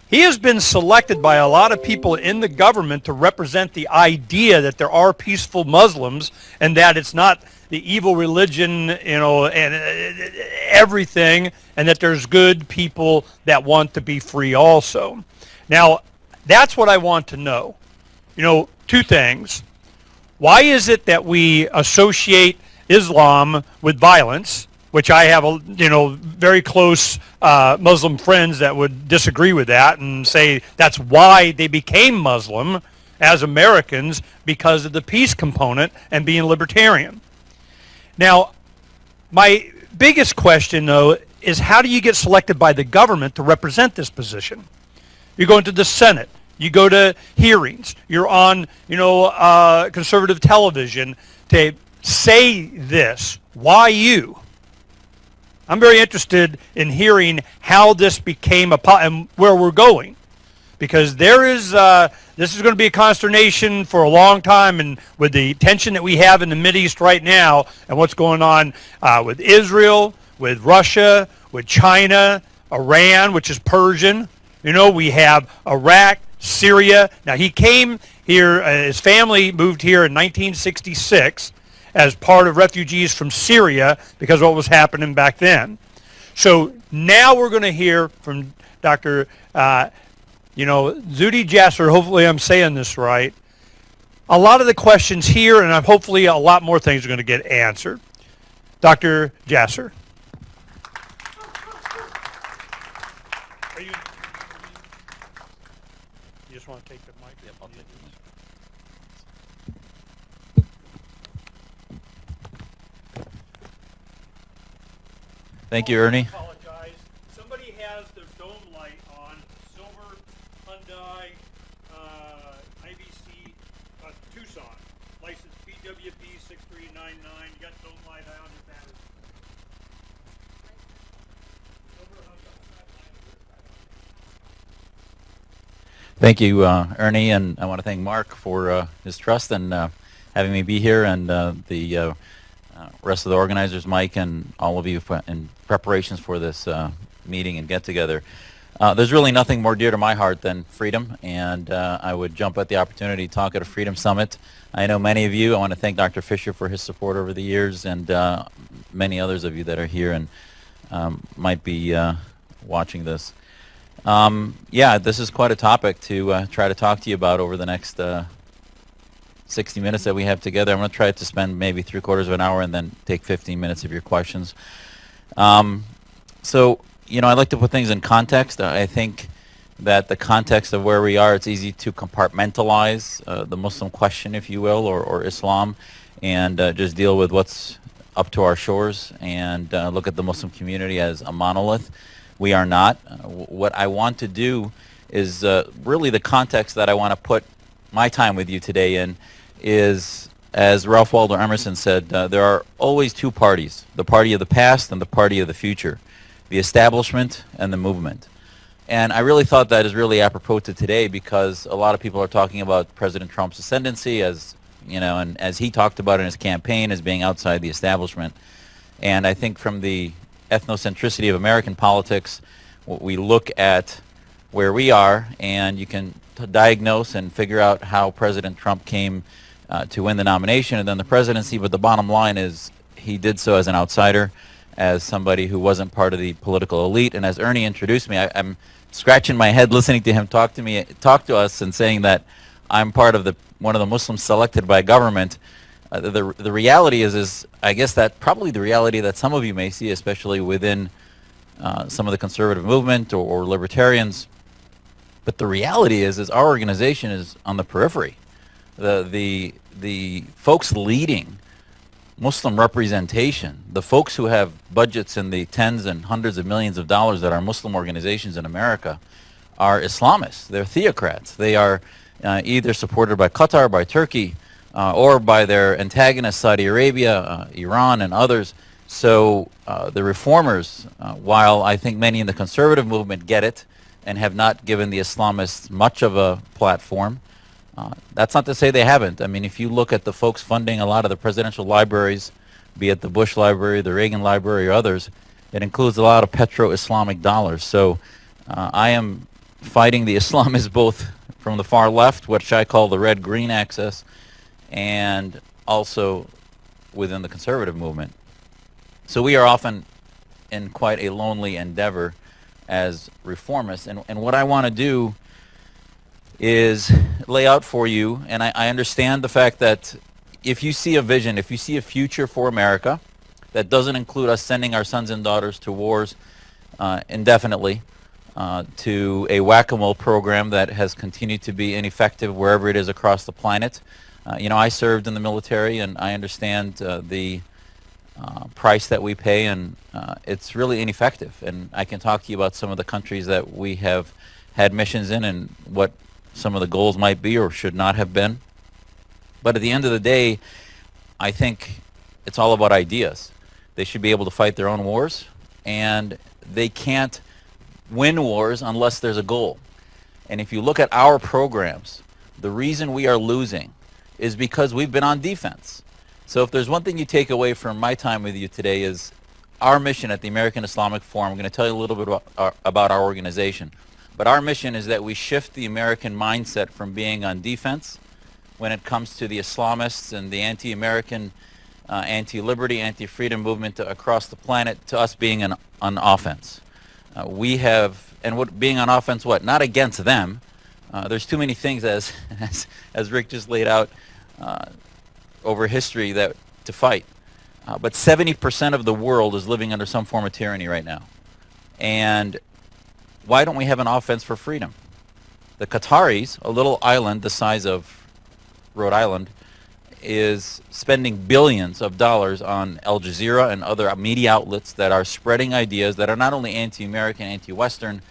He has been selected by a lot of people in the government to represent the idea that there are peaceful Muslims and that it's not the evil religion, and everything, and that there's good people that want to be free also. Now, that's what I want to know. Two things. Why is it that we associate Islam with violence, which I have very close Muslim friends that would disagree with that and say that's why they became Muslim as Americans, because of the peace component and being libertarian. Now, my biggest question, though, is how do you get selected by the government to represent this position? You go into the Senate. You go to hearings. You're on, conservative television to say this. Why you? I'm very interested in hearing how this became and where we're going, because this is going to be a consternation for a long time, and with the tension that we have in the Mideast right now and what's going on with Israel, with Russia, with China, Iran, which is Persian. We have Iraq, Syria. Now, he came here, his family moved here in 1966 as part of refugees from Syria because of what was happening back then. So now we're going to hear from Dr. Zuhdi Jasser. Hopefully I'm saying this right. A lot of the questions here, and hopefully a lot more things are going to get answered. Dr. Jasser. You just want to take the mic? Yep, I'll take the mic. Thank you, Ernie. I apologize. Somebody has their dome light on. Silver Hyundai IBC Tucson. License PWP 6399. You got dome light on your battery. Silver Hyundai. Thank you, Ernie, and I want to thank Mark for his trust and having me be here, and the rest of the organizers, Mike, and all of you in preparations for this meeting and get-together. There's really nothing more dear to my heart than freedom, and I would jump at the opportunity to talk at a Freedom Summit. I know many of you. I want to thank Dr. Fisher for his support over the years, and many others of you that are here and might be watching this. This is quite a topic to try to talk to you about over the next 60 minutes that we have together. I'm going to try to spend maybe 3/4 of an hour and then take 15 minutes of your questions. I like to put things in context. I think that the context of where we are, it's easy to compartmentalize the Muslim question, if you will, or Islam, and just deal with what's up to our shores and look at the Muslim community as a monolith. We are not. What I want to do is really the context that I want to put my time with you today in is, as Ralph Waldo Emerson said, there are always two parties, the party of the past and the party of the future, the establishment and the movement. And I really thought that is really apropos to today, because a lot of people are talking about President Trump's ascendancy, as and as he talked about in his campaign, as being outside the establishment. And I think from the ethnocentricity of American politics, we look at where we are, and you can diagnose and figure out how President Trump came to win the nomination and then the presidency. But the bottom line is he did so as an outsider, as somebody who wasn't part of the political elite. And as Ernie introduced me, I'm scratching my head listening to him talk to us and saying that I'm part of one of the Muslims selected by government. The reality is I guess that probably the reality that some of you may see, especially within some of the conservative movement or libertarians. But the reality is our organization is on the periphery. The folks leading Muslim representation, the folks who have budgets in the tens and hundreds of millions of dollars that are Muslim organizations in America, are Islamists. They're theocrats. They are either supported by Qatar, by Turkey, or by their antagonists, Saudi Arabia, Iran, and others. So the reformers, while I think many in the conservative movement get it and have not given the Islamists much of a platform, that's not to say they haven't. I mean, if you look at the folks funding a lot of the presidential libraries, be it the Bush Library, the Reagan Library, or others, it includes a lot of petro-Islamic dollars. So I am fighting the Islamists both from the far left, which I call the red-green axis, and also within the conservative movement. So we are often in quite a lonely endeavor as reformists. And what I want to do is lay out for you, and I understand the fact that if you see a vision, if you see a future for America that doesn't include us sending our sons and daughters to wars indefinitely, to a whack-a-mole program that has continued to be ineffective wherever it is across the planet. I served in the military, and I understand the price that we pay, and it's really ineffective. And I can talk to you about some of the countries that we have had missions in and what some of the goals might be or should not have been. But at the end of the day, I think it's all about ideas. They should be able to fight their own wars, and they can't win wars unless there's a goal. And if you look at our programs, the reason we are losing is because we've been on defense. So if there's one thing you take away from my time with you today is our mission at the American Islamic Forum. I'm going to tell you a little bit about our organization. But our mission is that we shift the American mindset from being on defense when it comes to the Islamists and the anti-American, anti-liberty, anti-freedom movement across the planet, to us being on offense. We have, and what being on offense, what? Not against them. There's too many things, as Rick just laid out, over history that to fight. But 70% of the world is living under some form of tyranny right now. And why don't we have an offense for freedom? The Qataris, a little island the size of Rhode Island, is spending billions of dollars on Al Jazeera and other media outlets that are spreading ideas that are not only anti-American, anti-Western,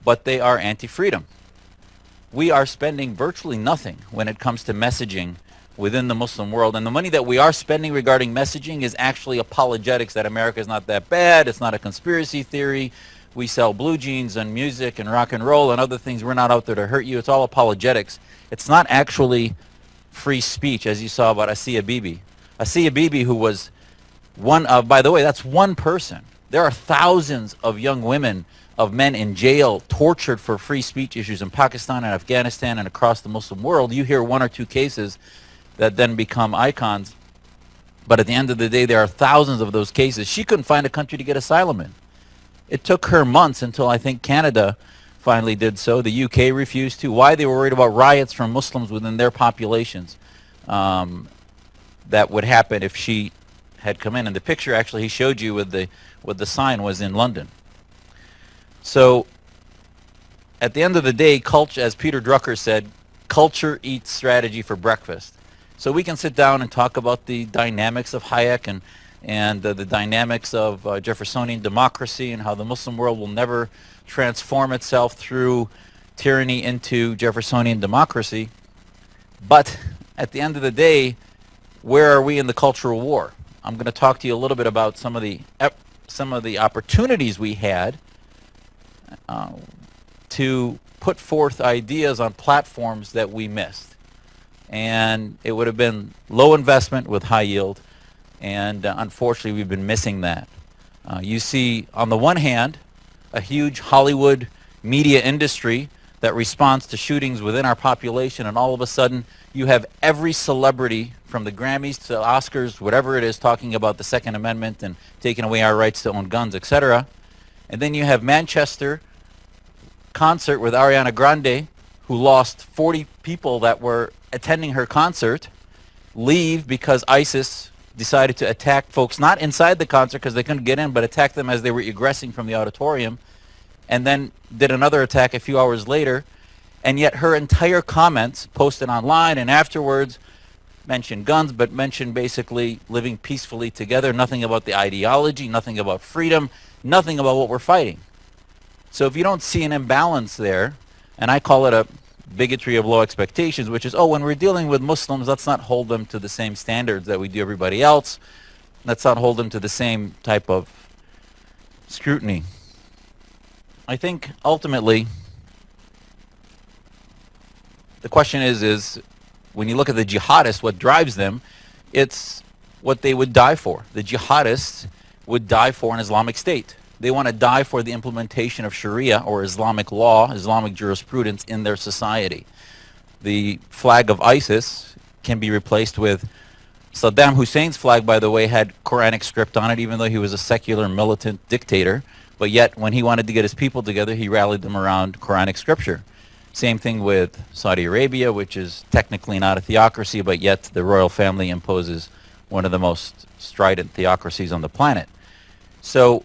but they are anti-freedom. We are spending virtually nothing when it comes to messaging within the Muslim world, and the money that we are spending regarding messaging is actually apologetics that America is not that bad, it's not a conspiracy theory, we sell blue jeans and music and rock and roll and other things, we're not out there to hurt you, it's all apologetics. It's not actually free speech, as you saw about Asiya Bibi. Asiya Bibi, who was one of, by the way, that's one person. There are thousands of young women, of men in jail, tortured for free speech issues in Pakistan and Afghanistan and across the Muslim world. You hear one or two cases that then become icons, but at the end of the day, there are thousands of those cases. She couldn't find a country to get asylum in. It took her months until I think Canada finally did so. The UK refused to. Why? They were worried about riots from Muslims within their populations that would happen if she had come in. And the picture actually he showed you with the sign was in London. So at the end of the day, culture, as Peter Drucker said, culture eats strategy for breakfast. So we can sit down and talk about the dynamics of Hayek and the dynamics of Jeffersonian democracy and how the Muslim world will never transform itself through tyranny into Jeffersonian democracy. But at the end of the day, where are we in the cultural war? I'm going to talk to you a little bit about some of the opportunities we had to put forth ideas on platforms that we missed. And it would have been low investment with high yield, and unfortunately we've been missing that. You see, on the one hand, a huge Hollywood media industry that responds to shootings within our population, and all of a sudden you have every celebrity from the Grammys to the Oscars, whatever it is, talking about the Second Amendment and taking away our rights to own guns, etc. And then you have Manchester concert with Ariana Grande, who lost 40 people that were attending her concert, leave because ISIS decided to attack folks not inside the concert because they couldn't get in, but attack them as they were egressing from the auditorium, and then did another attack a few hours later. And yet her entire comments posted online and afterwards mentioned guns, but mentioned basically living peacefully together, nothing about the ideology, nothing about freedom, nothing about what we're fighting. So if you don't see an imbalance there, and I call it a bigotry of low expectations, which is, oh, when we're dealing with Muslims, let's not hold them to the same standards that we do everybody else. Let's not hold them to the same type of scrutiny. I think ultimately the question is when you look at the jihadists, what drives them, it's what they would die for. The jihadists would die for an Islamic State. They want to die for the implementation of Sharia or Islamic law, Islamic jurisprudence in their society. The flag of ISIS can be replaced with Saddam Hussein's flag, by the way, had Quranic script on it, even though he was a secular militant dictator. But yet, when he wanted to get his people together, he rallied them around Quranic scripture. Same thing with Saudi Arabia, which is technically not a theocracy, but yet the royal family imposes one of the most strident theocracies on the planet. So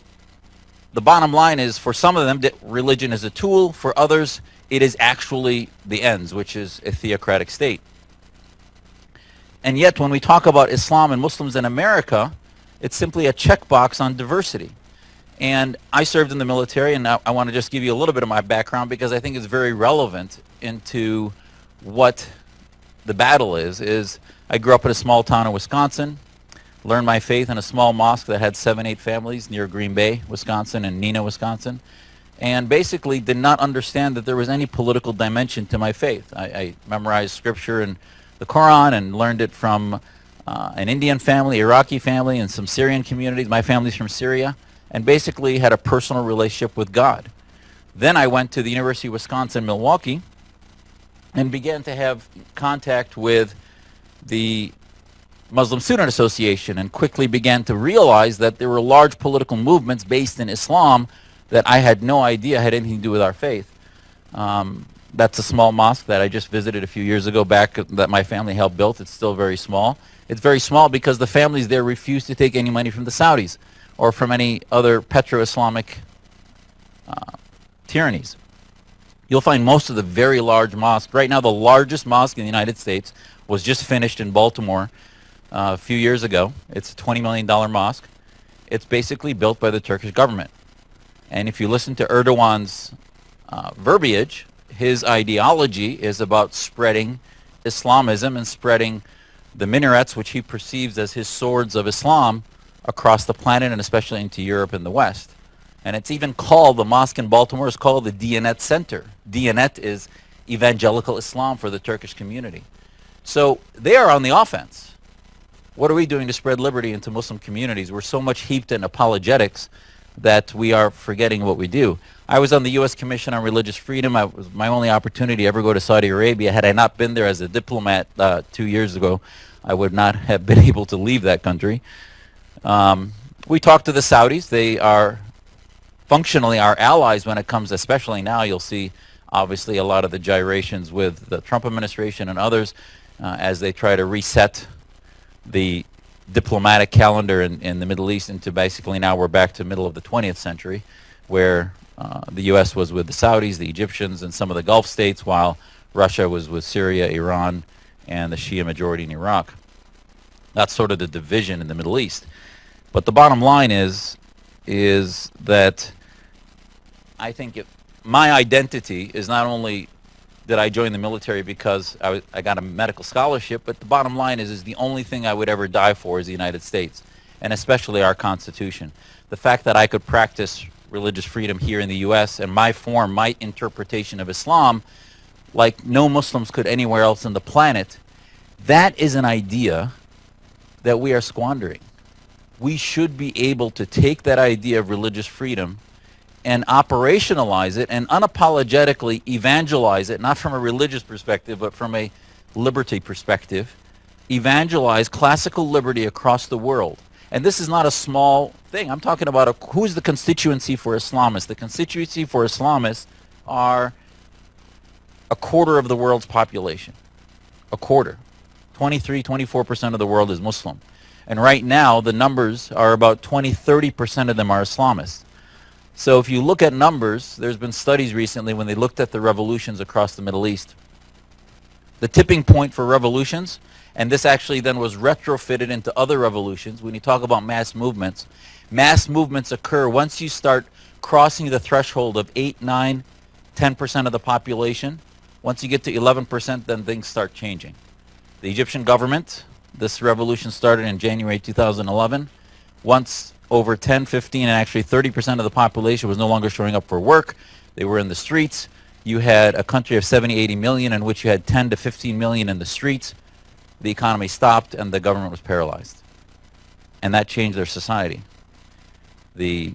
the bottom line is, for some of them, religion is a tool. For others, it is actually the ends, which is a theocratic state. And yet, when we talk about Islam and Muslims in America, it's simply a checkbox on diversity. And I served in the military, and I want to just give you a little bit of my background because I think it's very relevant into what the battle is I grew up in a small town in Wisconsin, learned my faith in a small mosque that had 7, 8 families near Green Bay, Wisconsin, and Neenah, Wisconsin, and basically did not understand that there was any political dimension to my faith. I memorized scripture and the Quran and learned it from an Indian family, Iraqi family, and some Syrian communities. My family's from Syria, and basically had a personal relationship with God. Then I went to the University of Wisconsin-Milwaukee and began to have contact with the Muslim Student Association and quickly began to realize that there were large political movements based in Islam that I had no idea had anything to do with our faith. That's a small mosque that I just visited a few years ago back that my family helped build. It's still very small. It's very small because the families there refuse to take any money from the Saudis or from any other petro-Islamic tyrannies. You'll find most of the very large mosques. Right now, the largest mosque in the United States was just finished in Baltimore a few years ago. It's a $20 million mosque. It's basically built by the Turkish government. And if you listen to Erdogan's verbiage, his ideology is about spreading Islamism and spreading the minarets, which he perceives as his swords of Islam, across the planet and especially into Europe and the West. And it's even called, the mosque in Baltimore is called the Diyanet Center. Diyanet is evangelical Islam for the Turkish community. So they are on the offense. What are we doing to spread liberty into Muslim communities? We're so much heaped in apologetics that we are forgetting what we do. I was on the U.S. Commission on Religious Freedom. It was my only opportunity to ever go to Saudi Arabia. Had I not been there as a diplomat 2 years ago, I would not have been able to leave that country. We talked to the Saudis. They are functionally our allies when it comes, especially now, you'll see obviously a lot of the gyrations with the Trump administration and others as they try to reset the diplomatic calendar in the Middle East into basically now we're back to middle of the 20th century where the U.S. was with the Saudis, the Egyptians, and some of the Gulf states, while Russia was with Syria, Iran, and the Shia majority in Iraq. That's sort of the division in the Middle East. But the bottom line is that I think my identity is not only did I join the military because I got a medical scholarship, but the bottom line is the only thing I would ever die for is the United States, and especially our Constitution. The fact that I could practice religious freedom here in the U.S. and my interpretation of Islam, like no Muslims could anywhere else on the planet, that is an idea that we are squandering. We should be able to take that idea of religious freedom and operationalize it and unapologetically evangelize it, not from a religious perspective, but from a liberty perspective, evangelize classical liberty across the world. And this is not a small thing. I'm talking about who's the constituency for Islamists. The constituency for Islamists are a quarter of the world's population. A quarter. 23-24% of the world is Muslim. And right now, the numbers are about 20-30% of them are Islamists. So if you look at numbers, there's been studies recently when they looked at the revolutions across the Middle East. The tipping point for revolutions, and this actually then was retrofitted into other revolutions, when you talk about mass movements occur once you start crossing the threshold of 8, 9, 10% of the population. Once you get to 11%, then things start changing. The Egyptian government, this revolution started in January 2011. Once over 10, 15, and actually 30% of the population was no longer showing up for work, they were in the streets. You had a country of 70, 80 million in which you had 10 to 15 million in the streets. The economy stopped and the government was paralyzed. And that changed their society. The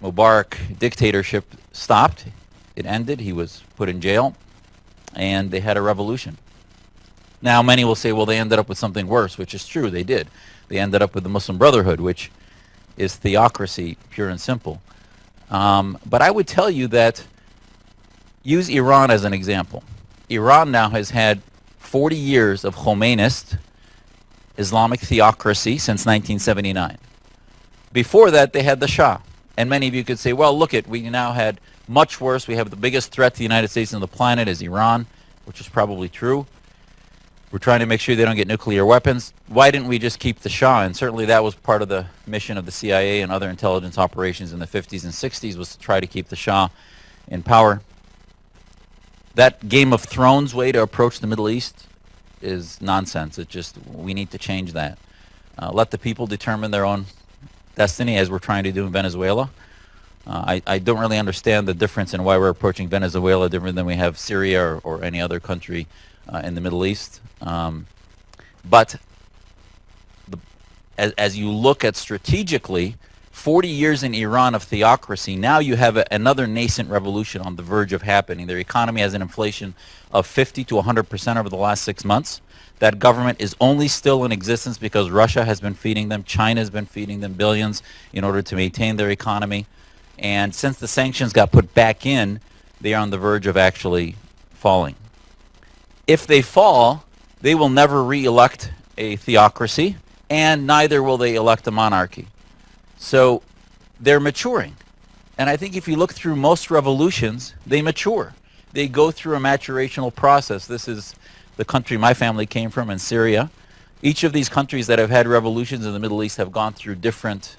Mubarak dictatorship stopped. It ended. He was put in jail, and they had a revolution. Now, many will say, well, they ended up with something worse, which is true. They did. They ended up with the Muslim Brotherhood, which is theocracy, pure and simple. But I would tell you that, use Iran as an example. Iran now has had 40 years of Khomeinist Islamic theocracy since 1979. Before that, they had the Shah. And many of you could say, well, look we now had much worse. We have the biggest threat to the United States and the planet is Iran, which is probably true. We're trying to make sure they don't get nuclear weapons. Why didn't we just keep the Shah? And certainly that was part of the mission of the CIA and other intelligence operations in the 50s and 60s, was to try to keep the Shah in power. That Game of Thrones way to approach the Middle East is nonsense. We need to change that. Let the people determine their own destiny, as we're trying to do in Venezuela. I don't really understand the difference in why we're approaching Venezuela different than we have Syria or any other country in the Middle East. But as you look at strategically, 40 years in Iran of theocracy, now you have another nascent revolution on the verge of happening. Their economy has an inflation of 50 to 100% over the last 6 months. That government is only still in existence because Russia has been feeding them, China has been feeding them billions in order to maintain their economy. And since the sanctions got put back in, they are on the verge of actually falling. If they fall, they will never re-elect a theocracy, and neither will they elect a monarchy. So they're maturing. And I think if you look through most revolutions, they mature. They go through a maturational process. This is the country my family came from, in Syria. Each of these countries that have had revolutions in the Middle East have gone through different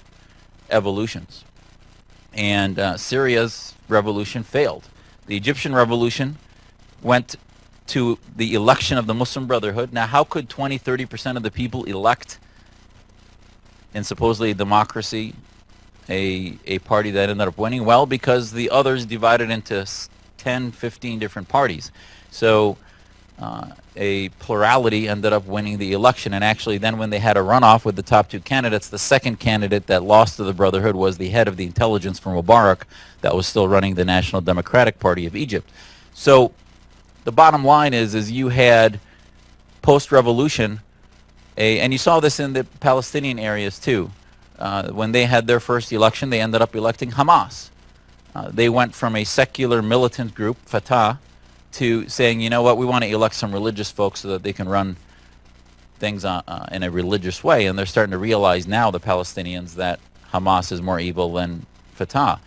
evolutions. And Syria's revolution failed. The Egyptian revolution went to the election of the Muslim Brotherhood. Now, how could 20-30% of the people elect in supposedly a democracy a party that ended up winning? Well, because the others divided into 10, 15 different parties. So a plurality ended up winning the election. And actually then when they had a runoff with the top two candidates, the second candidate that lost to the Brotherhood was the head of the intelligence from Mubarak that was still running the National Democratic Party of Egypt. So the bottom line is you had post-revolution, and you saw this in the Palestinian areas too. When they had their first election, they ended up electing Hamas. They went from a secular militant group, Fatah, to saying, you know what, we want to elect some religious folks so that they can run things in a religious way. And they're starting to realize now, the Palestinians, that Hamas is more evil than Fatah.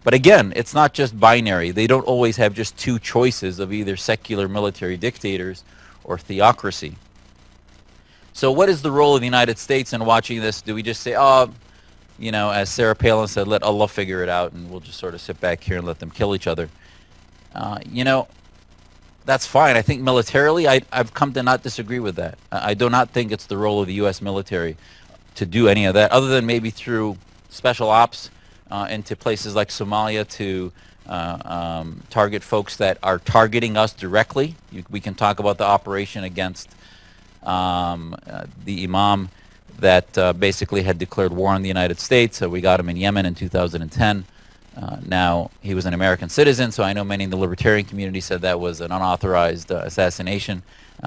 But again, it's not just binary. They don't always have just two choices of either secular military dictators or theocracy. So what is the role of the United States in watching this? Do we just say, oh, you know, as Sarah Palin said, let Allah figure it out, and we'll just sort of sit back here and let them kill each other? You know, that's fine. I think militarily, I've come to not disagree with that. I do not think it's the role of the U.S. military to do any of that, other than maybe through special ops into places like Somalia to target folks that are targeting us directly. We can talk about the operation against the imam that basically had declared war on the United States. We got him in Yemen in 2010. Now, he was an American citizen, so I know many in the libertarian community said that was an unauthorized assassination.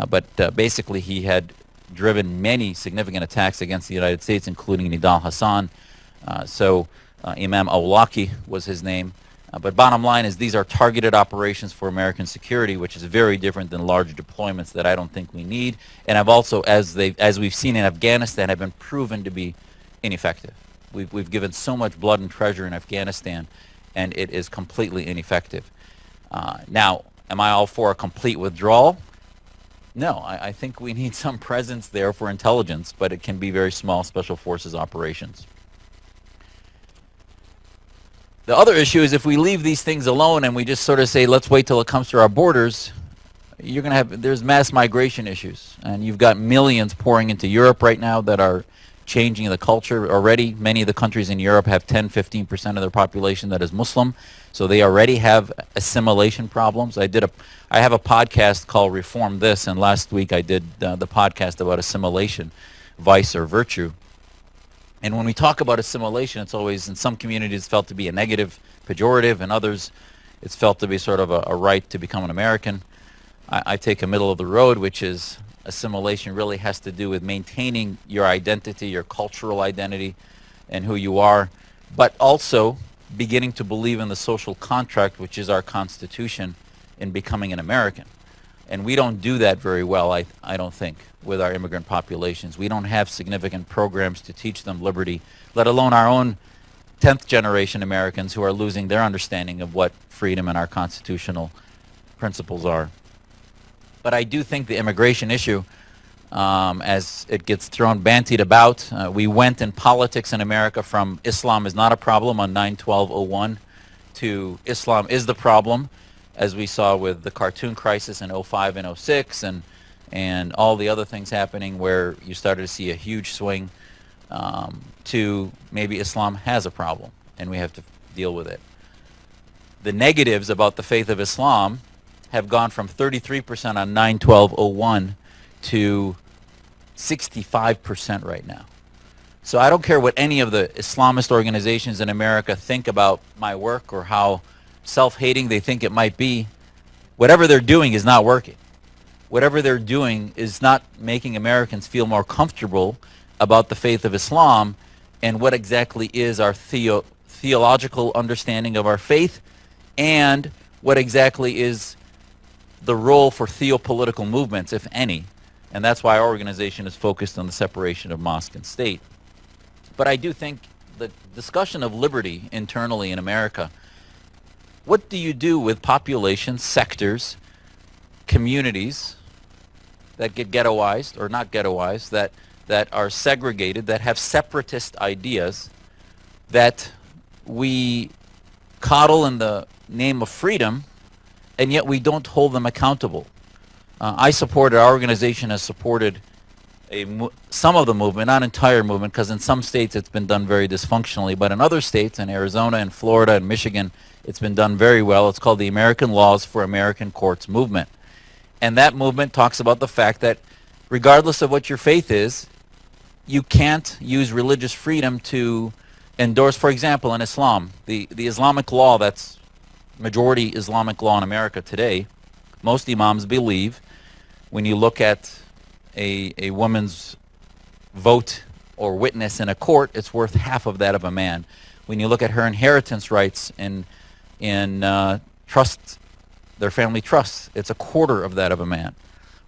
But basically, he had driven many significant attacks against the United States, including Nidal Hassan. So Imam Awlaki was his name. But bottom line is, these are targeted operations for American security, which is very different than large deployments that I don't think we need. And have also, as we've seen in Afghanistan, have been proven to be ineffective. We've given so much blood and treasure in Afghanistan, and it is completely ineffective. Now, am I all for a complete withdrawal? No, I think we need some presence there for intelligence, but it can be very small special forces operations. The other issue is, if we leave these things alone and we just sort of say, let's wait till it comes to our borders, you're going to have, there's mass migration issues. And you've got millions pouring into Europe right now that are changing the culture already. Many of the countries in Europe have 10-15% of their population that is Muslim, so they already have assimilation problems. I have a podcast called Reform This, and last week I did the podcast about assimilation, vice or virtue. And when we talk about assimilation, it's always in some communities felt to be a negative, pejorative, and others it's felt to be sort of a right to become an American. I take a middle of the road, which is assimilation really has to do with maintaining your identity, your cultural identity, and who you are, but also beginning to believe in the social contract, which is our Constitution, in becoming an American. And we don't do that very well, I don't think, with our immigrant populations. We don't have significant programs to teach them liberty, let alone our own 10th generation Americans who are losing their understanding of what freedom and our constitutional principles are. But I do think the immigration issue, as it gets thrown, bantied about, we went in politics in America from Islam is not a problem on 9/12/01 to Islam is the problem, as we saw with the cartoon crisis in 05 and 06 and all the other things happening where you started to see a huge swing to maybe Islam has a problem and we have to deal with it. The negatives about the faith of Islam have gone from 33% on 9/12/01 to 65% right now. So I don't care what any of the Islamist organizations in America think about my work or how self-hating they think it might be. Whatever they're doing is not working. Whatever they're doing is not making Americans feel more comfortable about the faith of Islam and what exactly is our theological understanding of our faith and what exactly is the role for theopolitical movements, if any. And that's why our organization is focused on the separation of mosque and state. But I do think the discussion of liberty internally in America, what do you do with populations, sectors, communities that get ghettoized or not ghettoized, that are segregated, that have separatist ideas, that we coddle in the name of freedom, and yet we don't hold them accountable? Our organization has supported some of the movement, not entire movement, because in some states it's been done very dysfunctionally, but in other states, in Arizona and Florida and Michigan, it's been done very well. It's called the American Laws for American Courts movement. And that movement talks about the fact that regardless of what your faith is, you can't use religious freedom to endorse, for example, in Islam, the Islamic law that's majority Islamic law in America today, most imams believe when you look at a woman's vote or witness in a court, it's worth half of that of a man. When you look at her inheritance rights in trusts, their family trusts, it's a quarter of that of a man.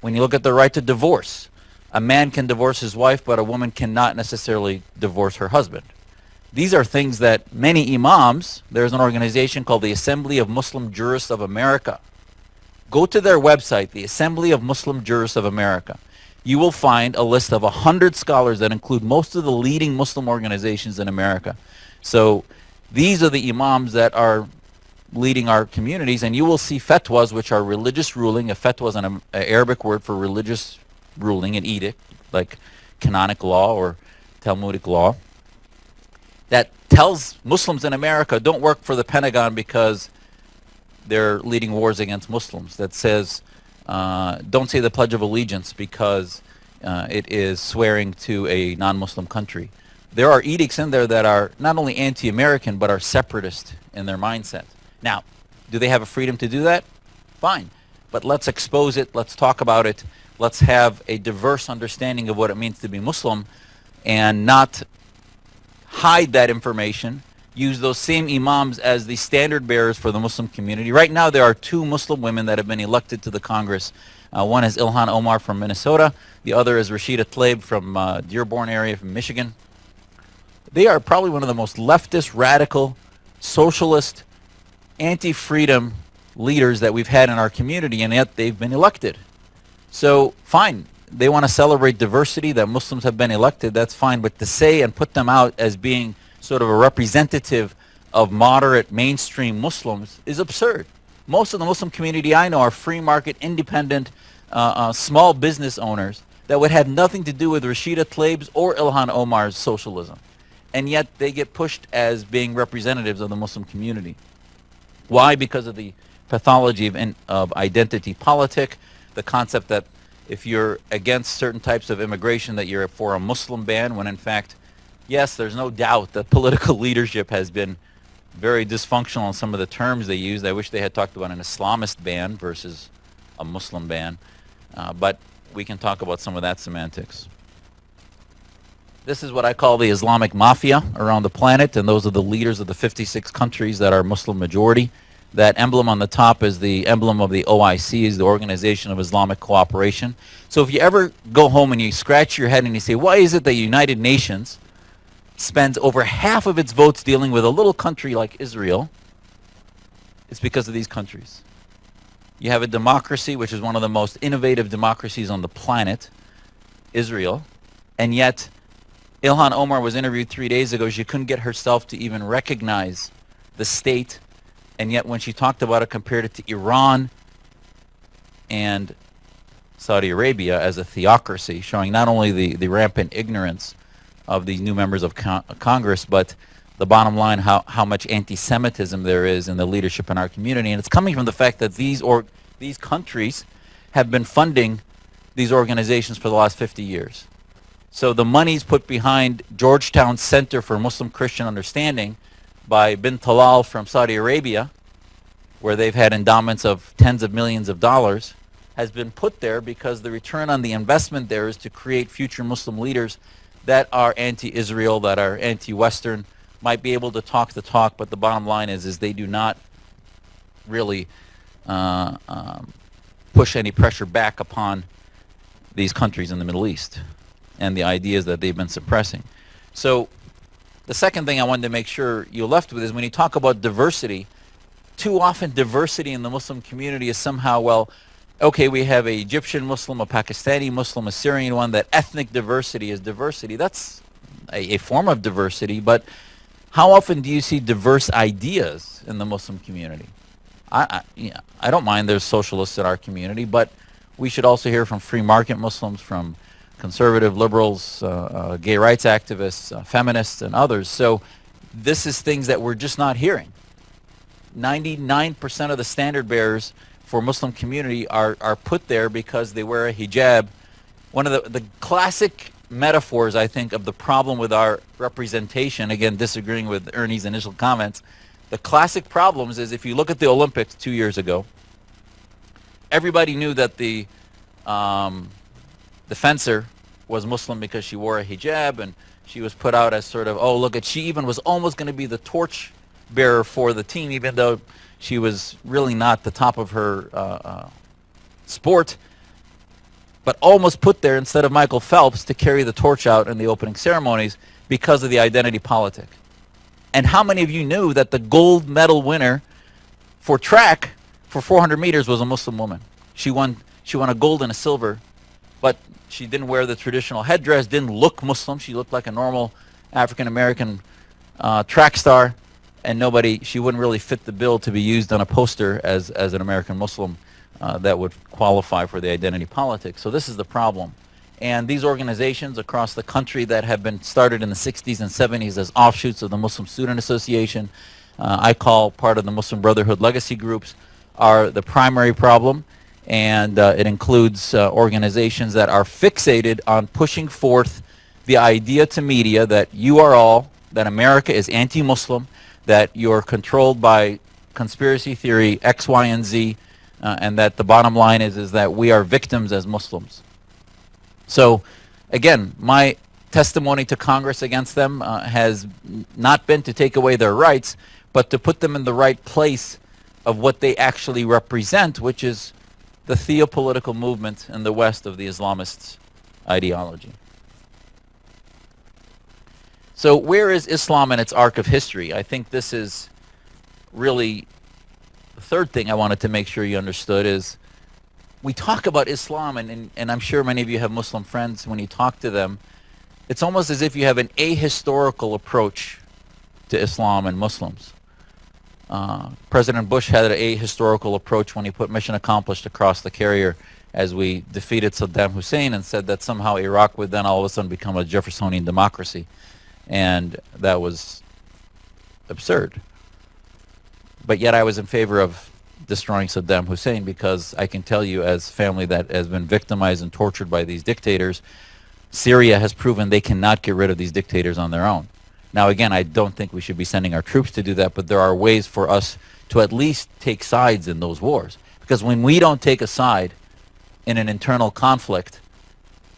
When you look at the right to divorce, a man can divorce his wife, but a woman cannot necessarily divorce her husband. These are things that many imams, there's an organization called the Assembly of Muslim Jurists of America. Go to their website, the Assembly of Muslim Jurists of America. You will find a list of 100 scholars that include most of the leading Muslim organizations in America. So these are the imams that are leading our communities, and you will see fatwas, which are religious ruling. A fatwa is an Arabic word for religious ruling, an edict, like canonic law or Talmudic law, that tells Muslims in America don't work for the Pentagon because they're leading wars against Muslims, that says don't say the Pledge of Allegiance because it is swearing to a non-Muslim country. There are edicts in there that are not only anti-American but are separatist in their mindset. Now, do they have a freedom to do that? Fine. But let's expose it, let's talk about it, let's have a diverse understanding of what it means to be Muslim and not hide that information, use those same imams as the standard bearers for the Muslim community. Right now there are 2 Muslim women that have been elected to the Congress. One is Ilhan Omar from Minnesota, the other is Rashida Tlaib from Dearborn area from Michigan. They are probably one of the most leftist, radical, socialist, anti-freedom leaders that we've had in our community, and yet they've been elected. So fine, they want to celebrate diversity, that Muslims have been elected, that's fine, but to say and put them out as being sort of a representative of moderate mainstream Muslims is absurd. Most of the Muslim community I know are free market, independent, small business owners that would have nothing to do with Rashida Tlaib's or Ilhan Omar's socialism. And yet they get pushed as being representatives of the Muslim community. Why? Because of the pathology of identity politic, the concept that if you're against certain types of immigration that you're for a Muslim ban, when in fact yes, there's no doubt that political leadership has been very dysfunctional in some of the terms they used. I wish they had talked about an Islamist ban versus a Muslim ban, but we can talk about some of that semantics. This is what I call the Islamic mafia around the planet, and those are the leaders of the 56 countries that are Muslim majority. That emblem on the top is the emblem of the OIC, is the Organization of Islamic Cooperation. So if you ever go home and you scratch your head and you say, why is it the United Nations spends over half of its votes dealing with a little country like Israel? It's because of these countries. You have a democracy, which is one of the most innovative democracies on the planet, Israel, and yet Ilhan Omar was interviewed 3 days ago. She couldn't get herself to even recognize the state, and yet when she talked about it, compared it to Iran and Saudi Arabia as a theocracy, showing not only the rampant ignorance of these new members of Congress, but the bottom line, how much anti-Semitism there is in the leadership in our community. And it's coming from the fact that these countries have been funding these organizations for the last 50 years. So the money's put behind Georgetown Center for Muslim Christian Understanding by bin Talal from Saudi Arabia, where they've had endowments of tens of millions of dollars, has been put there because the return on the investment there is to create future Muslim leaders that are anti-Israel, that are anti-Western, might be able to talk the talk, but the bottom line is they do not really push any pressure back upon these countries in the Middle East and the ideas that they've been suppressing. So the second thing I wanted to make sure you left with is when you talk about diversity, too often diversity in the Muslim community is somehow, well, okay, we have an Egyptian Muslim, a Pakistani Muslim, a Syrian one, that ethnic diversity is diversity. That's a form of diversity, but how often do you see diverse ideas in the Muslim community? I don't mind there's socialists in our community, but we should also hear from free market Muslims, from conservative liberals, gay rights activists, feminists, and others. So this is things that we're just not hearing. 99% of the standard bearers for Muslim community are put there because they wear a hijab. One of the classic metaphors, I think, of the problem with our representation, again disagreeing with Ernie's initial comments, the classic problems is if you look at the Olympics 2 years ago, everybody knew that the fencer was Muslim because she wore a hijab, and she was put out as sort of, oh, look at, she even was almost going to be the torch bearer for the team, even though she was really not the top of her sport, but almost put there instead of Michael Phelps to carry the torch out in the opening ceremonies because of the identity politic. And how many of you knew that the gold medal winner for track for 400 meters was a Muslim woman? She won a gold and a silver, but she didn't wear the traditional headdress, didn't look Muslim. She looked like a normal African-American track star, and she wouldn't really fit the bill to be used on a poster as an American Muslim that would qualify for the identity politics. So this is the problem. And these organizations across the country that have been started in the 60s and 70s as offshoots of the Muslim Student Association, I call part of the Muslim Brotherhood legacy groups, are the primary problem. And it includes organizations that are fixated on pushing forth the idea to media that that America is anti-Muslim, that you're controlled by conspiracy theory X, Y, and Z, and that the bottom line is that we are victims as Muslims. So, again, my testimony to Congress against them has not been to take away their rights, but to put them in the right place of what they actually represent, which is the theopolitical movement in the West of the Islamist ideology. So where is Islam in its arc of history? I think this is really the third thing I wanted to make sure you understood is we talk about Islam, and I'm sure many of you have Muslim friends. When you talk to them, it's almost as if you have an ahistorical approach to Islam and Muslims. President Bush had an ahistorical approach when he put mission accomplished across the carrier as we defeated Saddam Hussein, and said that somehow Iraq would then all of a sudden become a Jeffersonian democracy. And that was absurd. But yet I was in favor of destroying Saddam Hussein, because I can tell you, as family that has been victimized and tortured by these dictators, Syria has proven they cannot get rid of these dictators on their own. Now, again, I don't think we should be sending our troops to do that, but there are ways for us to at least take sides in those wars. Because when we don't take a side in an internal conflict,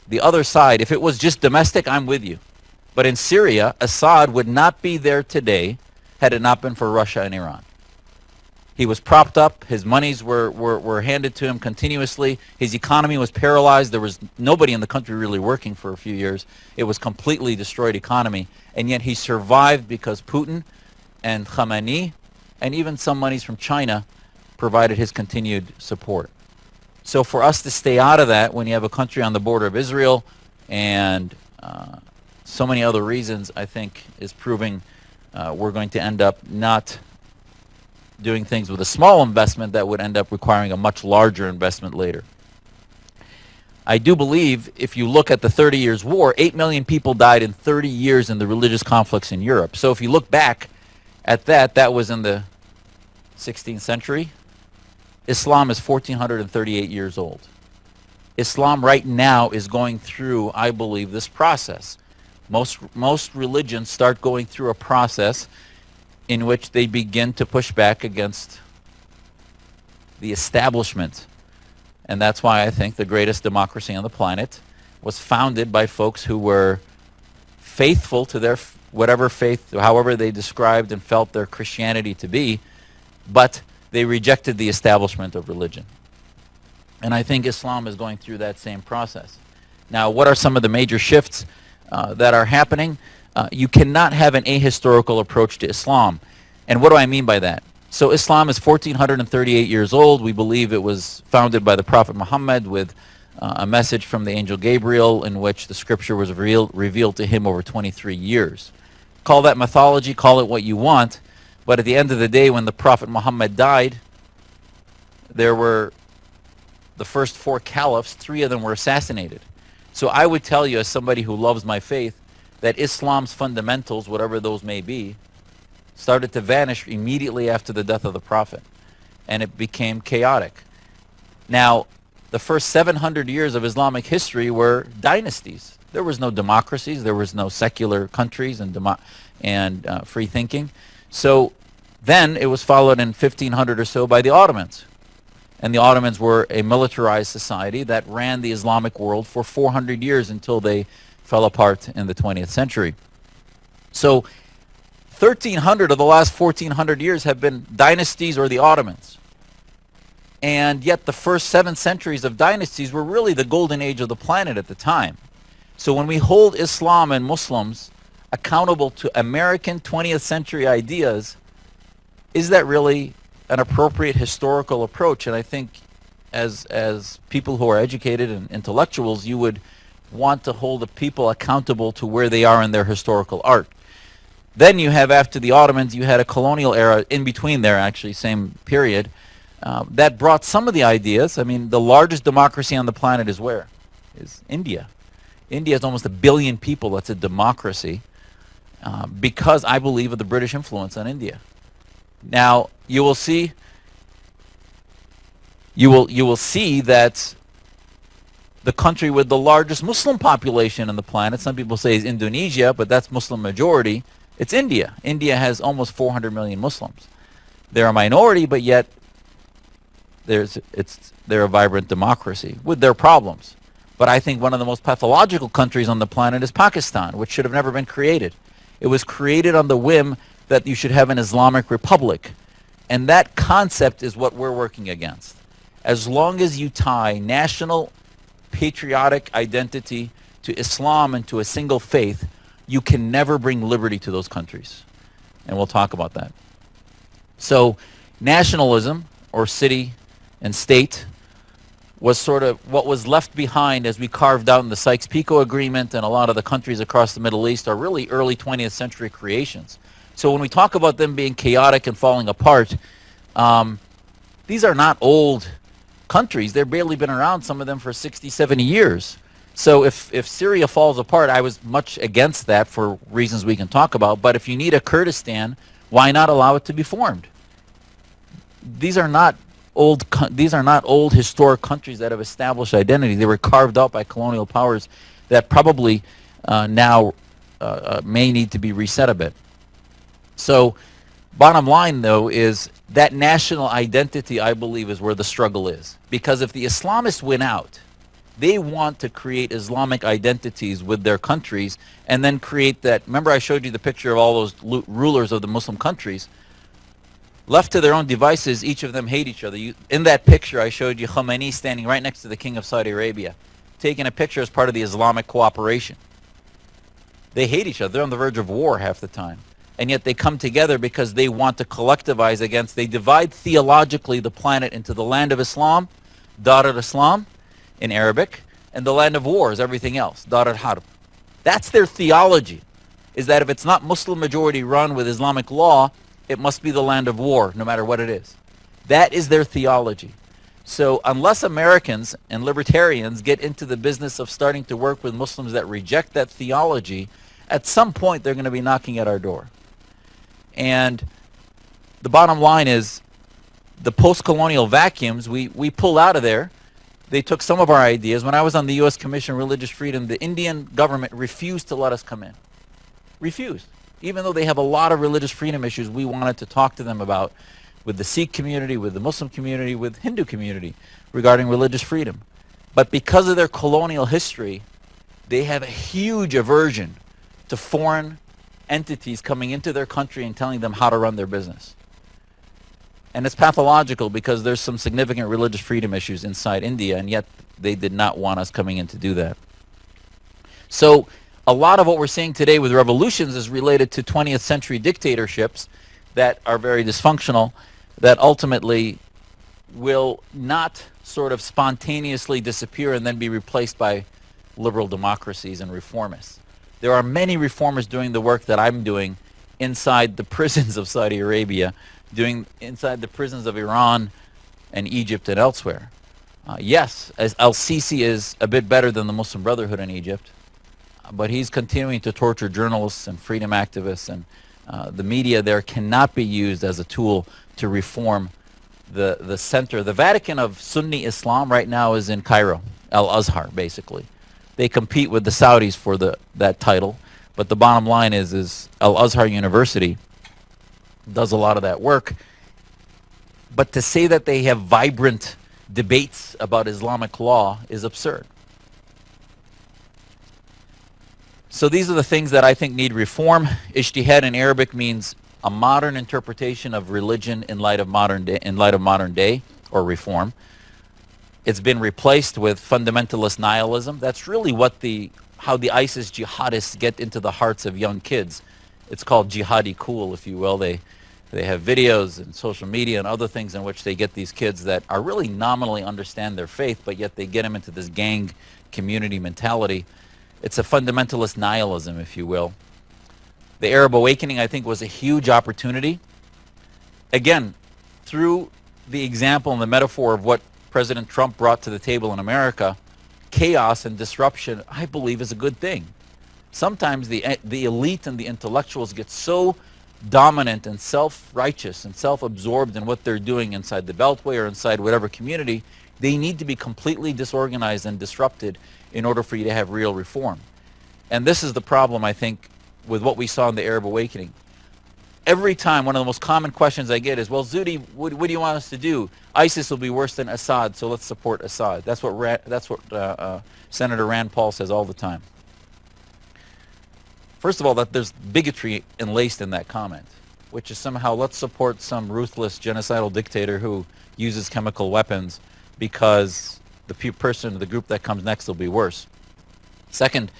the other side, if it was just domestic, I'm with you. But in Syria, Assad would not be there today had it not been for Russia and Iran. He was propped up. His monies were handed to him continuously. His economy was paralyzed. There was nobody in the country really working for a few years. It was completely destroyed economy. And yet he survived because Putin and Khamenei and even some monies from China provided his continued support. So for us to stay out of that when you have a country on the border of Israel and so many other reasons, I think, is proving we're going to end up not doing things with a small investment that would end up requiring a much larger investment later. I do believe if you look at the 30 Years' War, 8 million people died in 30 years in the religious conflicts in Europe. So if you look back at that, that was in the 16th century. Islam is 1,438 years old. Islam right now is going through, I believe, this process. Most religions start going through a process in which they begin to push back against the establishment. And that's why I think the greatest democracy on the planet was founded by folks who were faithful to their whatever faith, however they described and felt their Christianity to be, but they rejected the establishment of religion. And I think Islam is going through that same process. Now, what are some of the major shifts that are happening? You cannot have an ahistorical approach to Islam. And what do I mean by that? So Islam is 1,438 years old. We believe it was founded by the Prophet Muhammad with a message from the angel Gabriel in which the scripture was revealed to him over 23 years. Call that mythology, call it what you want, but at the end of the day, when the Prophet Muhammad died, there were the first 4 caliphs, 3 of them were assassinated. So I would tell you, as somebody who loves my faith, that Islam's fundamentals, whatever those may be, started to vanish immediately after the death of the Prophet. And it became chaotic. Now, the first 700 years of Islamic history were dynasties. There was no democracies. There was no secular countries and free thinking. So then it was followed in 1500 or so by the Ottomans. And the Ottomans were a militarized society that ran the Islamic world for 400 years until they fell apart in the 20th century. So 1,300 of the last 1,400 years have been dynasties or the Ottomans. And yet the first 7 centuries of dynasties were really the golden age of the planet at the time. So when we hold Islam and Muslims accountable to American 20th century ideas, is that really an appropriate historical approach? And I think as people who are educated and intellectuals, you would want to hold the people accountable to where they are in their historical arc. Then you have, after the Ottomans, you had a colonial era in between there, actually, same period, that brought some of the ideas. I mean, the largest democracy on the planet is where? Is India. India has almost 1 billion people. That's a democracy because, I believe, of the British influence on India. Now, you will see that the country with the largest Muslim population on the planet, some people say is Indonesia, but that's Muslim majority, it's India. India has almost 400 million Muslims. They're a minority, but yet they're a vibrant democracy with their problems. But I think one of the most pathological countries on the planet is Pakistan, which should have never been created. It was created on the whim that you should have an Islamic republic. And that concept is what we're working against. As long as you tie national patriotic identity to Islam and to a single faith, you can never bring liberty to those countries. And we'll talk about that. So nationalism, or city and state, was sort of what was left behind as we carved out in the Sykes-Picot Agreement, and a lot of the countries across the Middle East are really early 20th century creations. So when we talk about them being chaotic and falling apart, these are not old countries. They've barely been around, some of them, for 60, 70 years. So if Syria falls apart, I was much against that for reasons we can talk about, but if you need a Kurdistan, why not allow it to be formed? These are not old historic countries that have established identity. They were carved out by colonial powers that probably now may need to be reset a bit. So bottom line, though, is that national identity, I believe, is where the struggle is. Because if the Islamists win out, they want to create Islamic identities with their countries and then create that. Remember I showed you the picture of all those rulers of the Muslim countries. Left to their own devices, each of them hate each other. In that picture, I showed you Khomeini standing right next to the king of Saudi Arabia, taking a picture as part of the Islamic cooperation. They hate each other. They're on the verge of war half the time. And yet they come together because they want to collectivize against, they divide theologically the planet into the land of Islam, Dar al-Islam in Arabic, and the land of wars, everything else, Dar al-Harb. That's their theology, is that if it's not Muslim majority run with Islamic law, it must be the land of war, no matter what it is. That is their theology. So unless Americans and libertarians get into the business of starting to work with Muslims that reject that theology, at some point they're going to be knocking at our door. And the bottom line is, the post-colonial vacuums, we pull out of there. They took some of our ideas. When I was on the U.S. Commission on Religious Freedom, the Indian government refused to let us come in. Refused. Even though they have a lot of religious freedom issues we wanted to talk to them about with the Sikh community, with the Muslim community, with Hindu community regarding religious freedom. But because of their colonial history, they have a huge aversion to foreign entities coming into their country and telling them how to run their business. And it's pathological because there's some significant religious freedom issues inside India, and yet they did not want us coming in to do that. So a lot of what we're seeing today with revolutions is related to 20th century dictatorships that are very dysfunctional, that ultimately will not sort of spontaneously disappear and then be replaced by liberal democracies and reformists. There are many reformers doing the work that I'm doing inside the prisons of Saudi Arabia, doing inside the prisons of Iran and Egypt and elsewhere. Yes, as al-Sisi is a bit better than the Muslim Brotherhood in Egypt, but he's continuing to torture journalists and freedom activists, and the media there cannot be used as a tool to reform the center. The Vatican of Sunni Islam right now is in Cairo, Al-Azhar, basically. They compete with the Saudis for that title, but the bottom line is Al-Azhar University does a lot of that work. But to say that they have vibrant debates about Islamic law is absurd. So these are the things that I think need reform. Ijtihad in Arabic means a modern interpretation of religion in light of modern day, or reform. It's been replaced with fundamentalist nihilism. That's really how the ISIS jihadists get into the hearts of young kids. It's called jihadi cool, if you will. They have videos and social media and other things in which they get these kids that are really nominally understand their faith, but yet they get them into this gang community mentality. It's a fundamentalist nihilism, if you will. The Arab awakening, I think, was a huge opportunity. Again, through the example and the metaphor of what President Trump brought to the table in America, chaos and disruption, I believe, is a good thing. Sometimes the elite and the intellectuals get so dominant and self-righteous and self-absorbed in what they're doing inside the Beltway or inside whatever community, they need to be completely disorganized and disrupted in order for you to have real reform. And this is the problem, I think, with what we saw in the Arab awakening. Every time, one of the most common questions I get is, well, Zuhdi, what do you want us to do? ISIS will be worse than Assad, so let's support Assad. That's what Senator Rand Paul says all the time. First of all, that there's bigotry enlaced in that comment, which is somehow let's support some ruthless genocidal dictator who uses chemical weapons because the group that comes next will be worse. Second,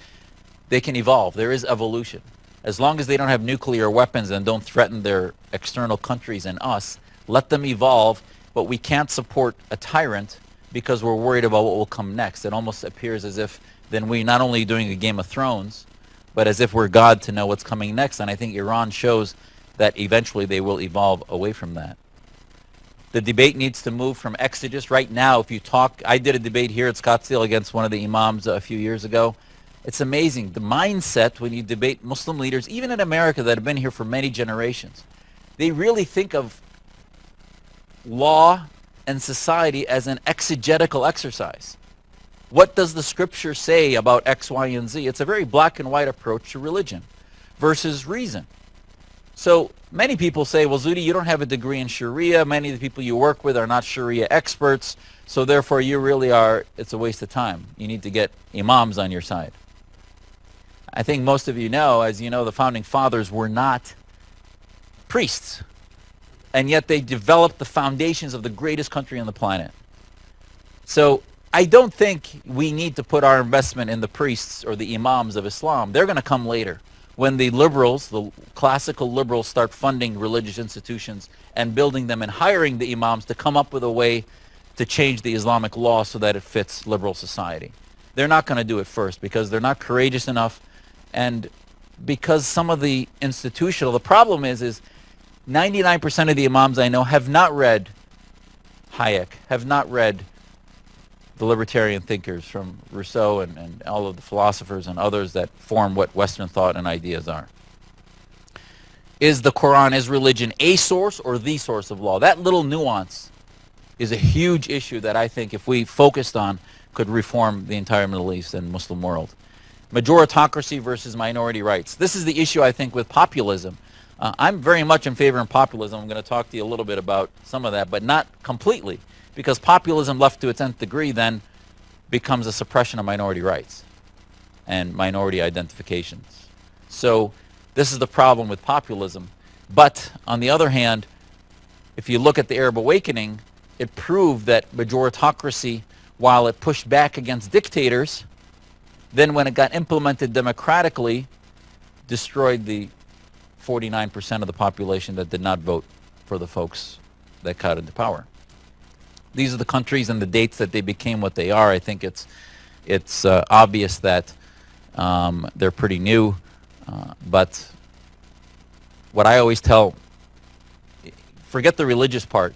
they can evolve. There is evolution. As long as they don't have nuclear weapons and don't threaten their external countries and us, let them evolve, but we can't support a tyrant because we're worried about what will come next. It almost appears as if then we're not only doing a Game of Thrones, but as if we're God to know what's coming next. And I think Iran shows that eventually they will evolve away from that. The debate needs to move from exegesis. Right now, if you talk, I did a debate here at Scottsdale against one of the imams a few years ago. It's amazing. The mindset when you debate Muslim leaders, even in America that have been here for many generations, they really think of law and society as an exegetical exercise. What does the scripture say about X, Y, and Z? It's a very black and white approach to religion versus reason. So many people say, well, Zuhdi, you don't have a degree in Sharia. Many of the people you work with are not Sharia experts. So therefore, you really are, it's a waste of time. You need to get imams on your side. I think most of you know, as you know, the founding fathers were not priests. And yet they developed the foundations of the greatest country on the planet. So I don't think we need to put our investment in the priests or the imams of Islam. They're going to come later. When the liberals, the classical liberals, start funding religious institutions and building them and hiring the imams to come up with a way to change the Islamic law so that it fits liberal society. They're not going to do it first because they're not courageous enough, and because some of the institutional, the problem is 99% of the imams I know have not read Hayek, have not read the libertarian thinkers from Rousseau and all of the philosophers and others that form what Western thought and ideas are. Is the Quran, is religion a source or the source of law? That little nuance is a huge issue that I think if we focused on could reform the entire Middle East and Muslim world. Majoritocracy versus minority rights. This is the issue I think with populism. I'm very much in favor of populism. I'm going to talk to you a little bit about some of that, but not completely. Because populism left to its nth degree then becomes a suppression of minority rights and minority identifications. So this is the problem with populism. But on the other hand, if you look at the Arab awakening, it proved that majoritocracy, while it pushed back against dictators, then when it got implemented democratically, destroyed the 49% of the population that did not vote for the folks that got into power. These are the countries and the dates that they became what they are. I think it's obvious that they're pretty new. But what I always tell, forget the religious part.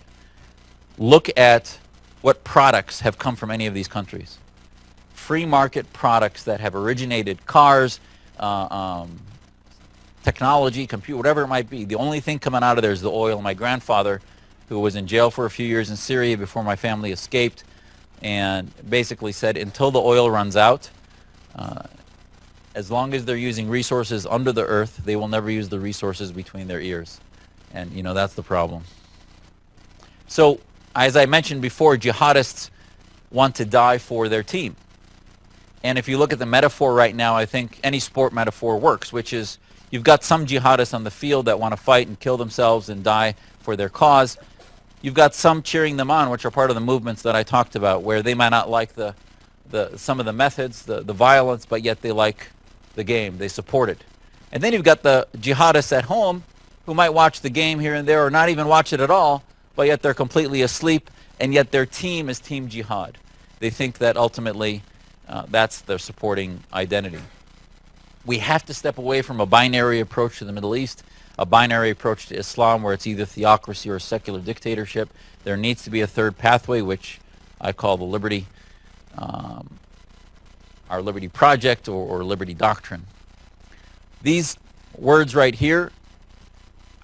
Look at what products have come from any of these countries. Free market products that have originated, cars, technology, computer, whatever it might be. The only thing coming out of there is the oil. My grandfather, who was in jail for a few years in Syria before my family escaped, and basically said until the oil runs out, as long as they're using resources under the earth, they will never use the resources between their ears. And you know, that's the problem. So as I mentioned before, jihadists want to die for their team. And if you look at the metaphor right now, I think any sport metaphor works, which is you've got some jihadists on the field that want to fight and kill themselves and die for their cause. You've got some cheering them on, which are part of the movements that I talked about, where they might not like some of the methods, the violence, but yet they like the game. They support it. And then you've got the jihadists at home who might watch the game here and there or not even watch it at all, but yet they're completely asleep, and yet their team is Team Jihad. They think that ultimately that's their supporting identity. We have to step away from a binary approach to the Middle East, a binary approach to Islam where it's either theocracy or secular dictatorship. There needs to be a third pathway, which I call the liberty, our liberty project or liberty doctrine. These words right here,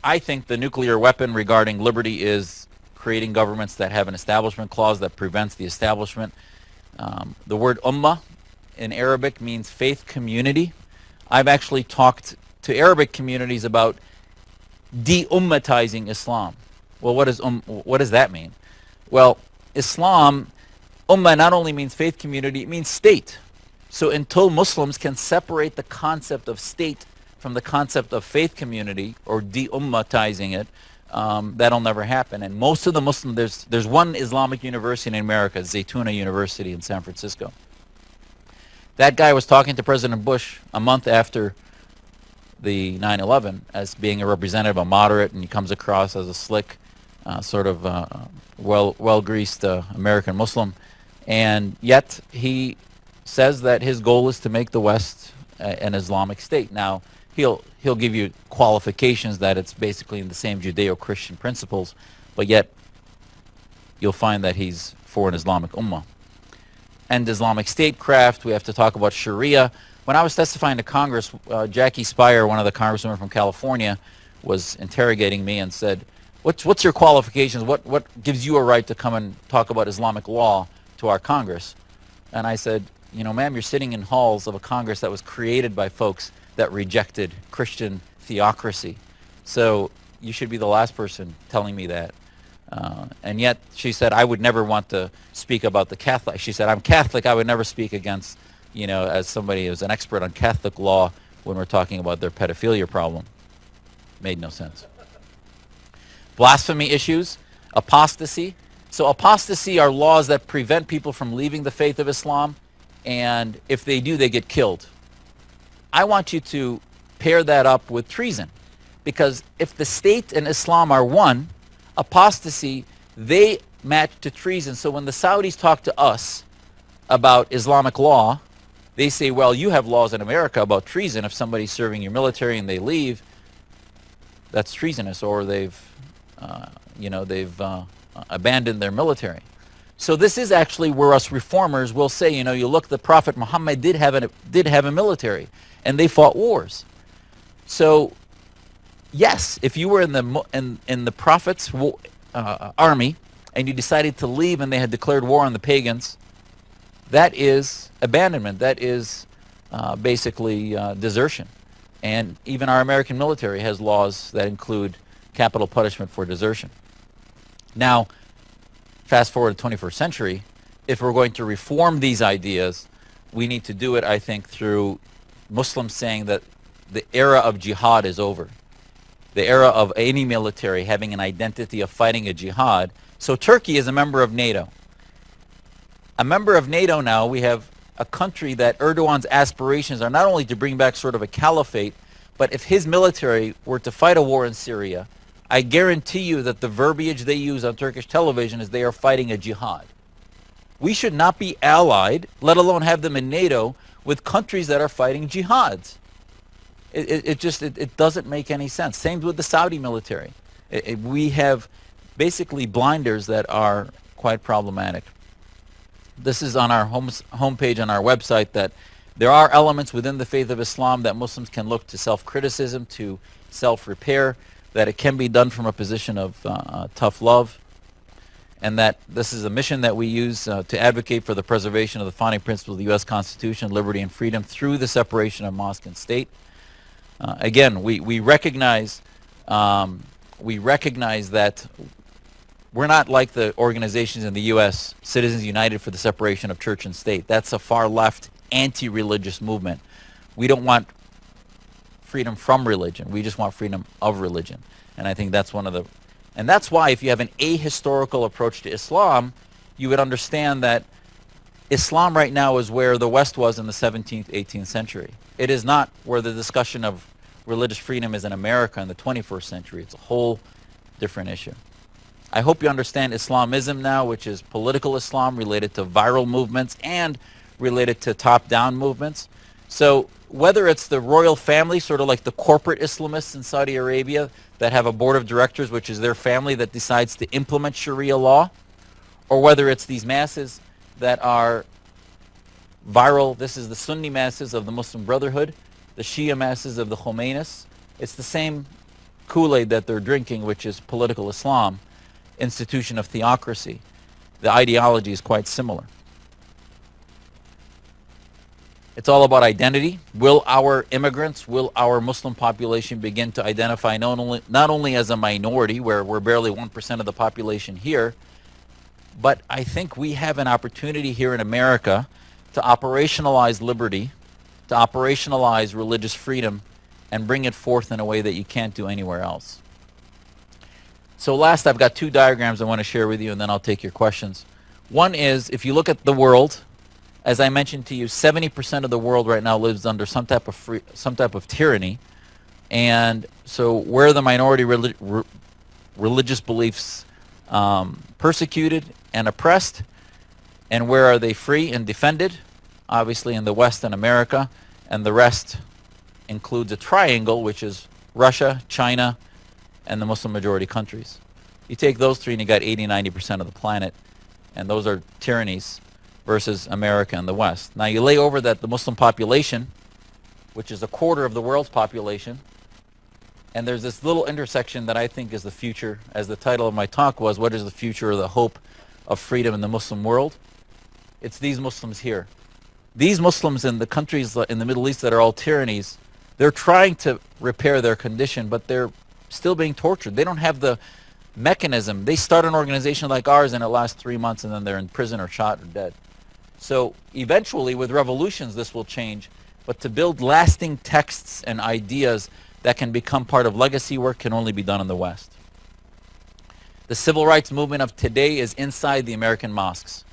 I think the nuclear weapon regarding liberty is creating governments that have an establishment clause that prevents the establishment. The word ummah in Arabic means faith community. I've actually talked to Arabic communities about de-ummatizing Islam. Well, what does that mean? Well, Islam, ummah not only means faith community, it means state. So until Muslims can separate the concept of state from the concept of faith community or de-ummatizing it, that'll never happen. And most of the Muslims, there's one Islamic university in America, Zaytuna University in San Francisco. That guy was talking to President Bush a month after the 9/11 as being a representative, a moderate, and he comes across as a slick, sort of well-greased American Muslim. And yet he says that his goal is to make the West an Islamic state. Now, he'll give you qualifications that it's basically in the same Judeo-Christian principles, but yet you'll find that he's for an Islamic ummah. And Islamic statecraft, we have to talk about Sharia. When I was testifying to Congress, Jackie Speier, one of the congresswomen from California, was interrogating me and said, what's your qualifications? What gives you a right to come and talk about Islamic law to our Congress? And I said, you know, ma'am, you're sitting in halls of a Congress that was created by folks that rejected Christian theocracy. So you should be the last person telling me that. And yet she said, I would never want to speak about the Catholic. She said, I'm Catholic. I would never speak against, you know, as somebody who's an expert on Catholic law when we're talking about their pedophilia problem. Made no sense. Blasphemy issues, apostasy. So apostasy are laws that prevent people from leaving the faith of Islam, and if they do, they get killed. I want you to pair that up with treason, because if the state and Islam are one, apostasy, they match to treason. So when the Saudis talk to us about Islamic law, they say, well, you have laws in America about treason. If somebody's serving your military and they leave, that's treasonous, or they've abandoned their military. So this is actually where us reformers will say, you know, you look, the Prophet Muhammad did have a military, and they fought wars. So yes, if you were in the Prophet's army and you decided to leave and they had declared war on the pagans, that is abandonment. That is basically desertion. And even our American military has laws that include capital punishment for desertion. Now, fast forward to the 21st century, if we're going to reform these ideas, we need to do it, I think, through Muslims saying that the era of jihad is over. The era of any military having an identity of fighting a jihad. So Turkey is a member of NATO. A member of NATO now, we have a country that Erdogan's aspirations are not only to bring back sort of a caliphate, but if his military were to fight a war in Syria, I guarantee you that the verbiage they use on Turkish television is they are fighting a jihad. We should not be allied, let alone have them in NATO, with countries that are fighting jihads. It doesn't make any sense. Same with the Saudi military. We have basically blinders that are quite problematic. This is on our homepage on our website, that there are elements within the faith of Islam that Muslims can look to self-criticism, to self-repair, that it can be done from a position of tough love, and that this is a mission that we use to advocate for the preservation of the founding principles of the U.S. Constitution, liberty and freedom, through the separation of mosque and state. Again, we recognize that we're not like the organizations in the U.S., Citizens United for the Separation of Church and State. That's a far-left, anti-religious movement. We don't want freedom from religion. We just want freedom of religion. And I think that's one of the... And that's why if you have an ahistorical approach to Islam, you would understand that Islam right now is where the West was in the 17th, 18th century. It is not where the discussion of religious freedom is in America in the 21st century. It's a whole different issue. I hope you understand Islamism now, which is political Islam related to viral movements and related to top-down movements. So whether it's the royal family, sort of like the corporate Islamists in Saudi Arabia that have a board of directors, which is their family that decides to implement Sharia law, or whether it's these masses that are viral. This is the Sunni masses of the Muslim Brotherhood, the Shia masses of the Khomeinis. It's the same Kool-Aid that they're drinking, which is political Islam, institution of theocracy. The ideology is quite similar. It's all about identity. Will our immigrants, will our Muslim population begin to identify not only as a minority, where we're barely 1% of the population here, but I think we have an opportunity here in America to operationalize liberty, to operationalize religious freedom, and bring it forth in a way that you can't do anywhere else. So last, I've got two diagrams I want to share with you, and then I'll take your questions. One is, if you look at the world, as I mentioned to you, 70% of the world right now lives under some type of tyranny, and so where are the minority religious beliefs persecuted and oppressed, and where are they free and defended? Obviously in the West and America, and the rest includes a triangle, which is Russia, China, and the Muslim majority countries. You take those three and you got 80-90% of the planet, and those are tyrannies versus America and the West. Now you lay over that the Muslim population, which is a quarter of the world's population, and there's this little intersection that I think is the future, as the title of my talk was, what is the future or the hope of freedom in the Muslim world? It's these Muslims here. These Muslims in the countries in the Middle East that are all tyrannies, they're trying to repair their condition, but they're still being tortured. They don't have the mechanism. They start an organization like ours and it lasts 3 months and then they're in prison or shot or dead. So eventually with revolutions this will change, but to build lasting texts and ideas that can become part of legacy work can only be done in the West. The civil rights movement of today is inside the American mosques.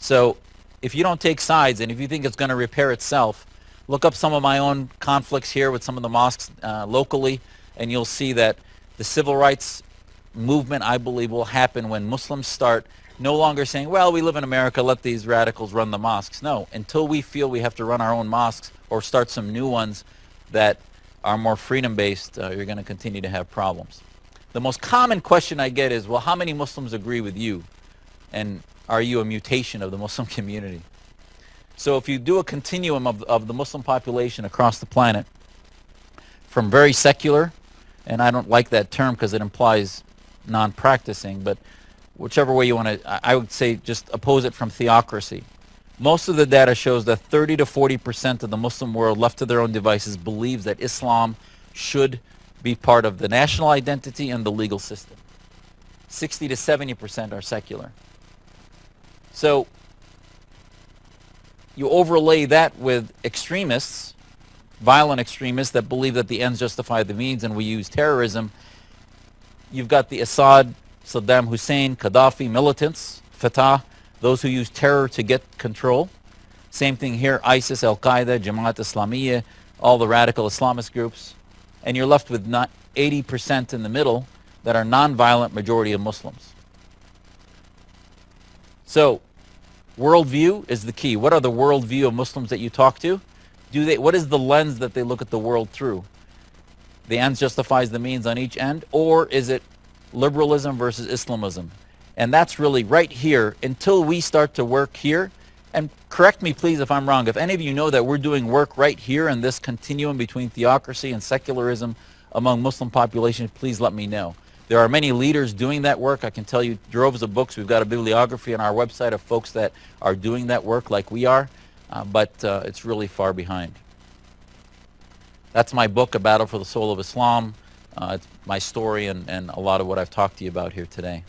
So if you don't take sides and if you think it's going to repair itself, look up some of my own conflicts here with some of the mosques locally, and you'll see that the civil rights movement, I believe, will happen when Muslims start no longer saying, well, we live in America, let these radicals run the mosques. No, until we feel we have to run our own mosques or start some new ones that are more freedom-based, you're going to continue to have problems. The most common question I get is, well, how many Muslims agree with you? And are you a mutation of the Muslim community? So if you do a continuum of the Muslim population across the planet, from very secular, and I don't like that term because it implies non-practicing, but whichever way you want to, I would say just oppose it from theocracy. Most of the data shows that 30 to 40% of the Muslim world left to their own devices believes that Islam should be part of the national identity and the legal system. 60 to 70% are secular. So you overlay that with extremists, violent extremists that believe that the ends justify the means and we use terrorism. You've got the Assad, Saddam Hussein, Gaddafi militants, Fatah, those who use terror to get control. Same thing here, ISIS, Al-Qaeda, Jamaat Islamiyya, all the radical Islamist groups. And you're left with 80% in the middle that are non-violent majority of Muslims. So worldview is the key. What are the worldview of Muslims that you talk to? What is the lens that they look at the world through? The ends justifies the means on each end, or is it liberalism versus Islamism? And that's really right here, until we start to work here, and correct me please if I'm wrong, if any of you know that we're doing work right here in this continuum between theocracy and secularism among Muslim populations, please let me know. There are many leaders doing that work. I can tell you droves of books. We've got a bibliography on our website of folks that are doing that work like we are, but it's really far behind. That's my book, A Battle for the Soul of Islam. It's my story and a lot of what I've talked to you about here today.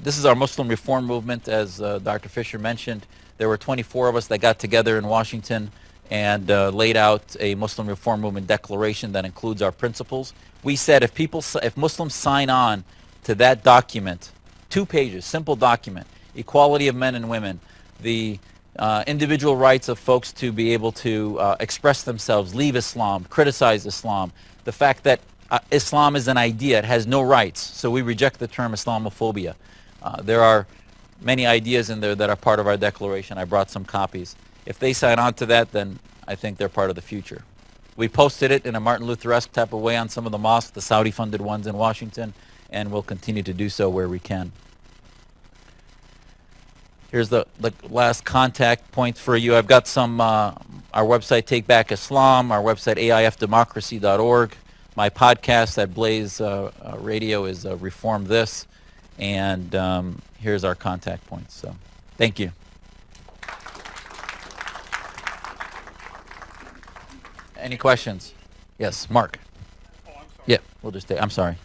This is our Muslim reform movement, as Dr. Fisher mentioned. There were 24 of us that got together in Washington and laid out a Muslim reform movement declaration that includes our principles. We said if Muslims sign on to that document, 2 pages, simple document, equality of men and women, the individual rights of folks to be able to express themselves, leave Islam, criticize Islam, the fact that Islam is an idea, it has no rights, so we reject the term Islamophobia. There are many ideas in there that are part of our declaration. I brought some copies. If they sign on to that, then I think they're part of the future. We posted it in a Martin Luther-esque type of way on some of the mosques, the Saudi-funded ones in Washington, and we'll continue to do so where we can. Here's the last contact points for you. I've got some, our website, Take Back Islam, our website, AIFdemocracy.org. My podcast at Blaze Radio is Reform This, and here's our contact points. So, thank you. Any questions? Yes, Mark. Oh, I'm sorry. Yeah, we'll just stay. I'm sorry.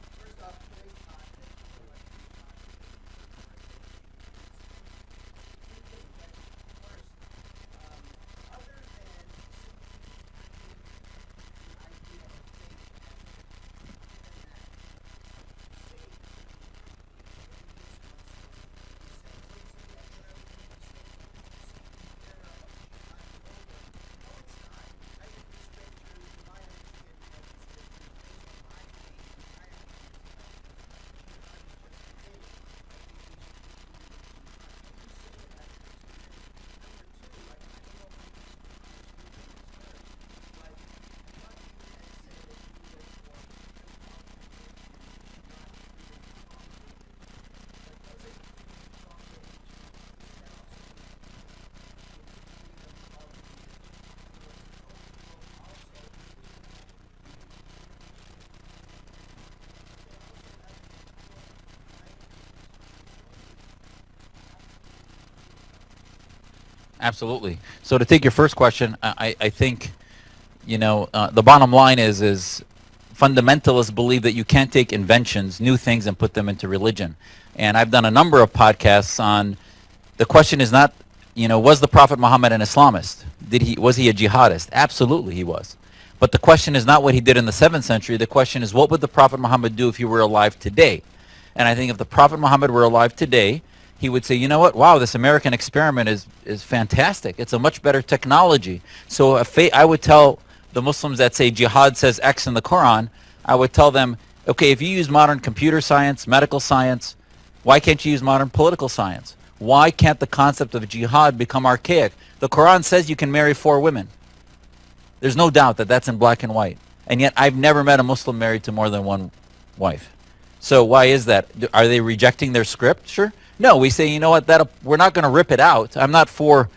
Absolutely. So to take your first question, I think, the bottom line is fundamentalists believe that you can't take inventions, new things, and put them into religion. And I've done a number of podcasts on the question is not, was the Prophet Muhammad an Islamist? Was he a jihadist? Absolutely he was. But the question is not what he did in the 7th century. The question is, what would the Prophet Muhammad do if he were alive today? And I think if the Prophet Muhammad were alive today, he would say, you know what, wow, this American experiment is fantastic. It's a much better technology. So I would tell the Muslims that say jihad says X in the Quran, I would tell them, okay, if you use modern computer science, medical science, why can't you use modern political science? Why can't the concept of jihad become archaic? The Quran says you can marry 4 women. There's no doubt that that's in black and white. And yet I've never met a Muslim married to more than one wife. So why is that? Are they rejecting their scripture? No, we say, you know what, we're not going to rip it out. I'm not for,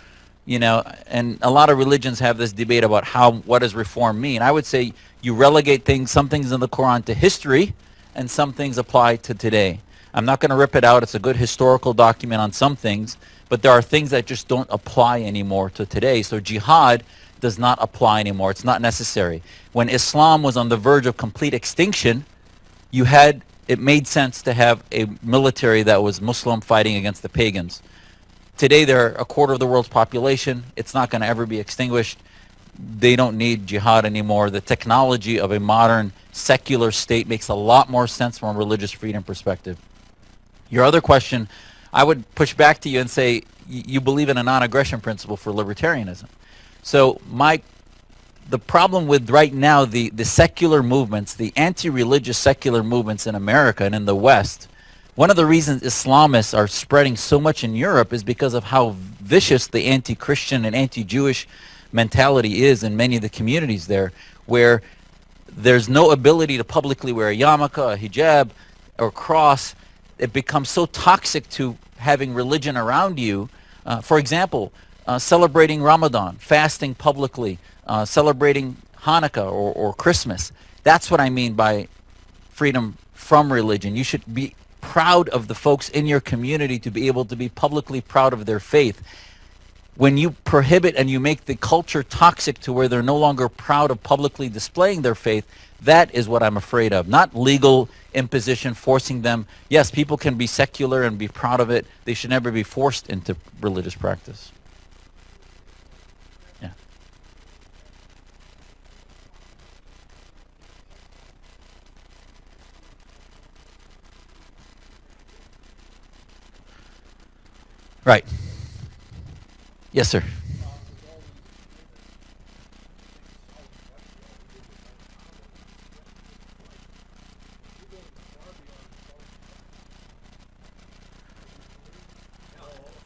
and a lot of religions have this debate about what does reform mean. I would say you relegate some things in the Quran to history, and some things apply to today. I'm not going to rip it out. It's a good historical document on some things, but there are things that just don't apply anymore to today. So jihad does not apply anymore. It's not necessary. When Islam was on the verge of complete extinction, it made sense to have a military that was Muslim fighting against the pagans. Today they're a quarter of the world's population. It's not going to ever be extinguished. They don't need jihad anymore. The technology of a modern secular state makes a lot more sense from a religious freedom perspective. Your other question, I would push back to you and say you believe in a non-aggression principle for libertarianism. So the problem with right now, the secular movements, the anti-religious secular movements in America and in the West, one of the reasons Islamists are spreading so much in Europe is because of how vicious the anti-Christian and anti-Jewish mentality is in many of the communities there, where there's no ability to publicly wear a yarmulke, a hijab, or cross. It becomes so toxic to having religion around you. For example, celebrating Ramadan, fasting publicly, celebrating Hanukkah or Christmas. That's what I mean by freedom from religion. You should be proud of the folks in your community to be able to be publicly proud of their faith. When you prohibit and you make the culture toxic to where they're no longer proud of publicly displaying their faith, that is what I'm afraid of. Not legal imposition, forcing them. Yes, people can be secular and be proud of it. They should never be forced into religious practice. Yeah. Right. Yes, sir.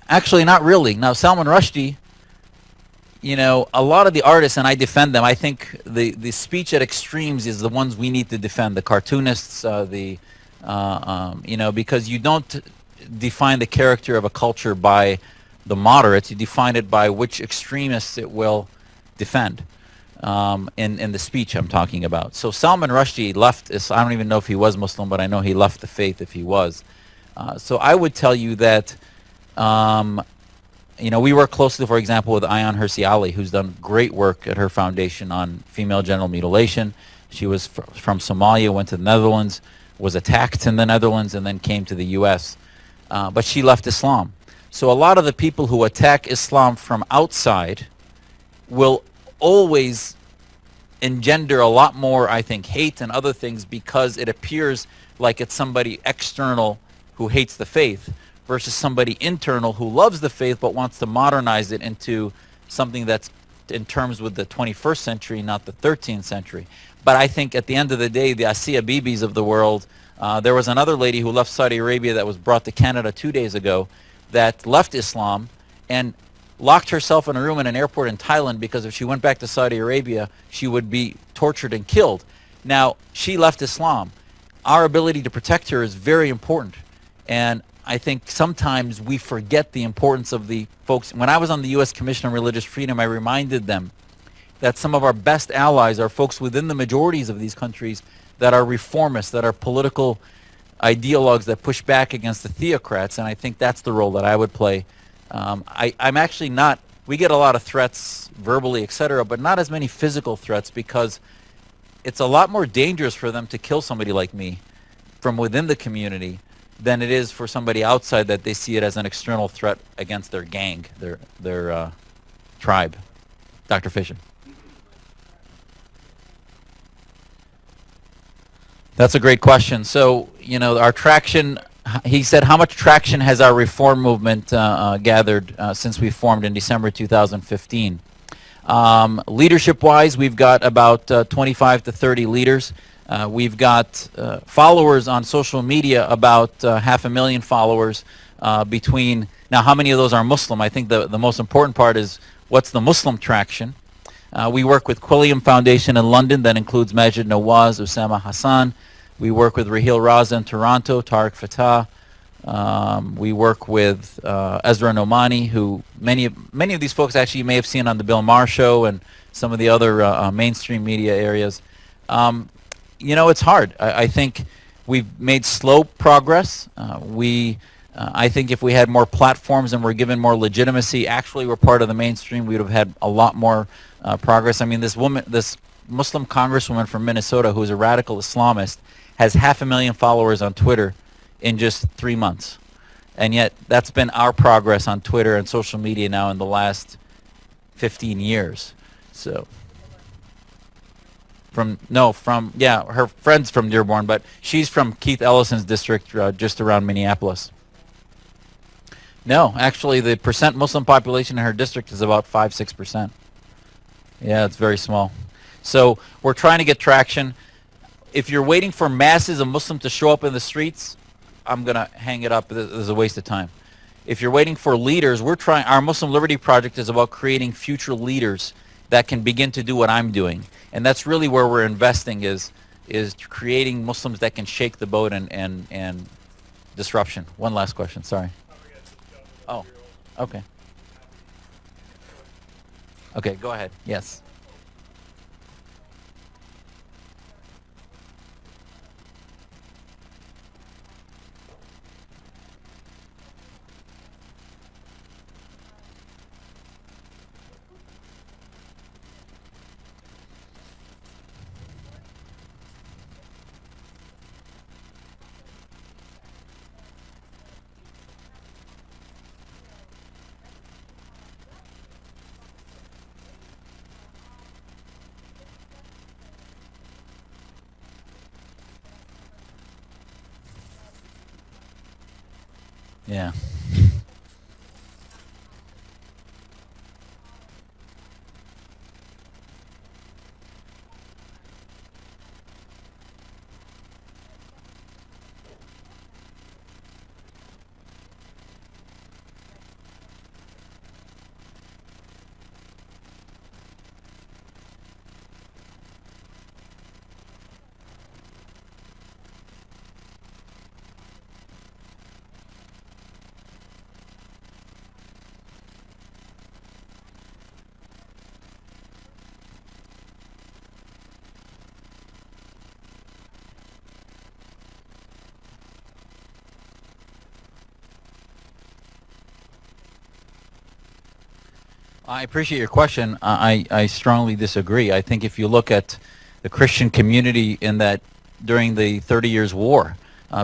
Actually, not really. Now, Salman Rushdie, a lot of the artists, and I defend them, I think the speech at extremes is the ones we need to defend. The cartoonists, because you don't define the character of a culture by the moderates. You define it by which extremists it will defend in the speech I'm talking about. So Salman Rushdie left, I don't even know if he was Muslim, but I know he left the faith if he was. So I would tell you that we work closely, for example, with Ayaan Hirsi Ali, who's done great work at her foundation on female genital mutilation. She was from Somalia, went to the Netherlands, was attacked in the Netherlands, and then came to the U.S. But she left Islam. So a lot of the people who attack Islam from outside will always engender a lot more, I think, hate and other things because it appears like it's somebody external who hates the faith versus somebody internal who loves the faith but wants to modernize it into something that's in terms with the 21st century, not the 13th century. But I think at the end of the day, the Asiya Bibis of the world, there was another lady who left Saudi Arabia that was brought to Canada 2 days ago that left Islam and locked herself in a room in an airport in Thailand because if she went back to Saudi Arabia, she would be tortured and killed. Now, she left Islam. Our ability to protect her is very important. And I think sometimes we forget the importance of the folks. When I was on the U.S. Commission on Religious Freedom, I reminded them that some of our best allies are folks within the majorities of these countries that are reformists, that are political ideologues that push back against the theocrats, and I think that's the role that I would play. I'm actually not we get a lot of threats verbally, etc., but not as many physical threats, because it's a lot more dangerous for them to kill somebody like me from within the community than it is for somebody outside that they see it as an external threat against their gang, their tribe. Dr. Fisher. That's a great question. So, you know, our traction, he said, how much traction has our reform movement gathered since we formed in December 2015? Leadership-wise, we've got about 25 to 30 leaders. We've got followers on social media, about 500,000 followers between. Now, how many of those are Muslim? I think the most important part is what's the Muslim traction. We work with Quilliam Foundation in London that includes Majid Nawaz, Usama Hassan. We work with Rahil Raza in Toronto, Tariq Fatah. We work with Ezra Nomani, who many of these folks actually you may have seen on the Bill Maher show and some of the other mainstream media areas. You know, it's hard. I think we've made slow progress. I think if we had more platforms and were given more legitimacy, actually we're part of the mainstream, we would have had a lot more progress. I mean, this Muslim congresswoman from Minnesota, who's a radical Islamist, has 500,000 followers on Twitter in just 3 months. And yet that's been our progress on Twitter and social media now in the last 15 years. So her friend's from Dearborn, but she's from Keith Ellison's district, just around Minneapolis. No, actually the percent Muslim population in her district is about 5-6%. Yeah, it's very small. So we're trying to get traction. If you're waiting for masses of Muslims to show up in the streets, I'm going to hang it up. This is a waste of time. If you're waiting for leaders, our Muslim Liberty Project is about creating future leaders that can begin to do what I'm doing. And that's really where we're investing, is creating Muslims that can shake the boat and disruption. One last question, sorry. Oh, okay. Okay, go ahead. Yes. Yeah. I appreciate your question. I strongly disagree. I think if you look at the Christian community in that during the 30 Years' War,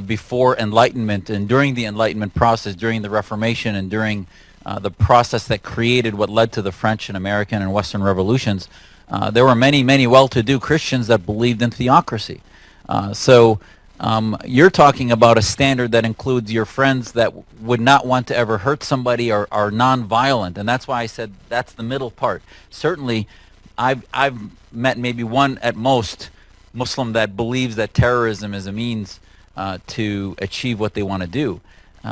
before Enlightenment and during the Enlightenment process, during the Reformation and during the process that created what led to the French and American and Western revolutions, there were many, many well-to-do Christians that believed in theocracy. So you're talking about a standard that includes your friends that would not want to ever hurt somebody or are non-violent, and that's why I said that's the middle part. Certainly, I've met maybe one at most Muslim that believes that terrorism is a means to achieve what they want to do,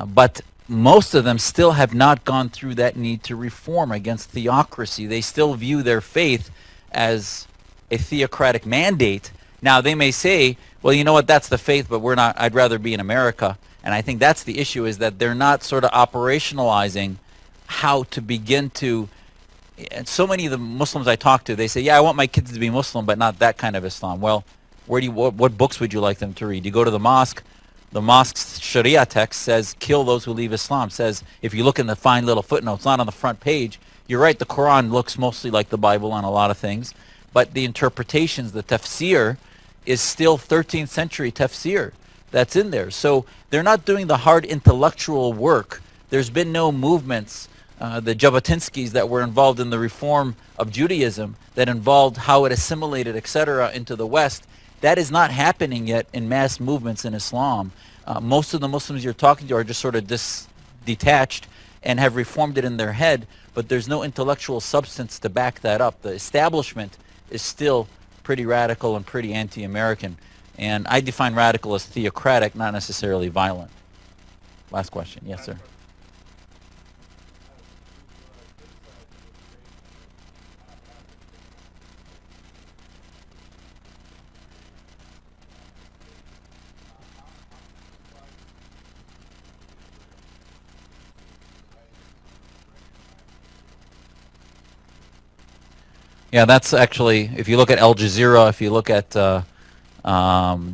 but most of them still have not gone through that need to reform against theocracy. They still view their faith as a theocratic mandate. Now they may say, well, you know what, that's the faith, but we're not, I'd rather be in America. And I think that's the issue, is that they're not sort of operationalizing how to begin to, and so many of the Muslims I talk to, they say, yeah, I want my kids to be Muslim, but not that kind of Islam. Well, what books would you like them to read? You go to the mosque's Sharia text says, kill those who leave Islam. Says, if you look in the fine little footnotes, not on the front page, you're right, the Quran looks mostly like the Bible on a lot of things, but the interpretations, the tafsir, is still 13th century tafsir that's in there. So they're not doing the hard intellectual work. There's been no movements, the Jabotinskis that were involved in the reform of Judaism that involved how it assimilated, etc., into the West. That is not happening yet in mass movements in Islam. Most of the Muslims you're talking to are just sort of detached and have reformed it in their head, but there's no intellectual substance to back that up. The establishment is still pretty radical and pretty anti-American. And I define radical as theocratic, not necessarily violent. Last question. Yes, sir. Yeah, that's actually, if you look at Al Jazeera, if you look at The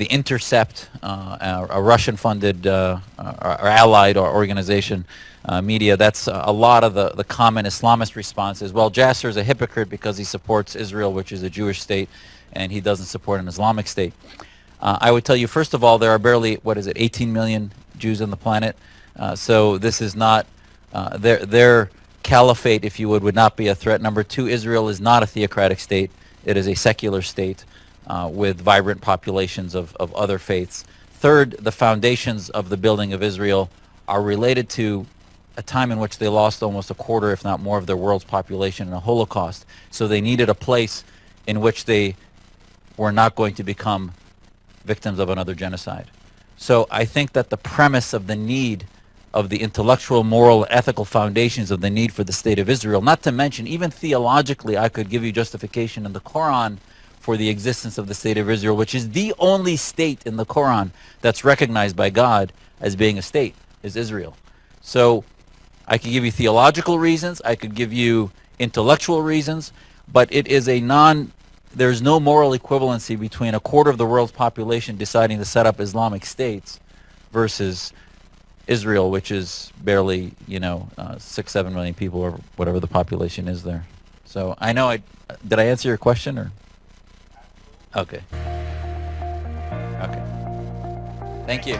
Intercept, a Russian-funded or allied or organization, media, that's a lot of the common Islamist responses. Well, Jasser is a hypocrite because he supports Israel, which is a Jewish state, and he doesn't support an Islamic state. I would tell you, first of all, there are barely, 18 million Jews on the planet. So this is not, their caliphate, if you would not be a threat. Number two, Israel is not a theocratic state. It is a secular state with vibrant populations of other faiths. Third, the foundations of the building of Israel are related to a time in which they lost almost a quarter, if not more, of their world's population in a Holocaust. So they needed a place in which they were not going to become victims of another genocide. So I think that the premise of the need of the intellectual, moral, ethical foundations of the need for the state of Israel, not to mention, even theologically, I could give you justification in the Quran for the existence of the state of Israel, which is the only state in the Quran that's recognized by God as being a state, is Israel. So I could give you theological reasons, I could give you intellectual reasons, but it is there's no moral equivalency between a quarter of the world's population deciding to set up Islamic states versus Israel, which is barely, 6-7 million people or whatever the population is there. So I know did I answer your question or? Okay. Okay. Thank you.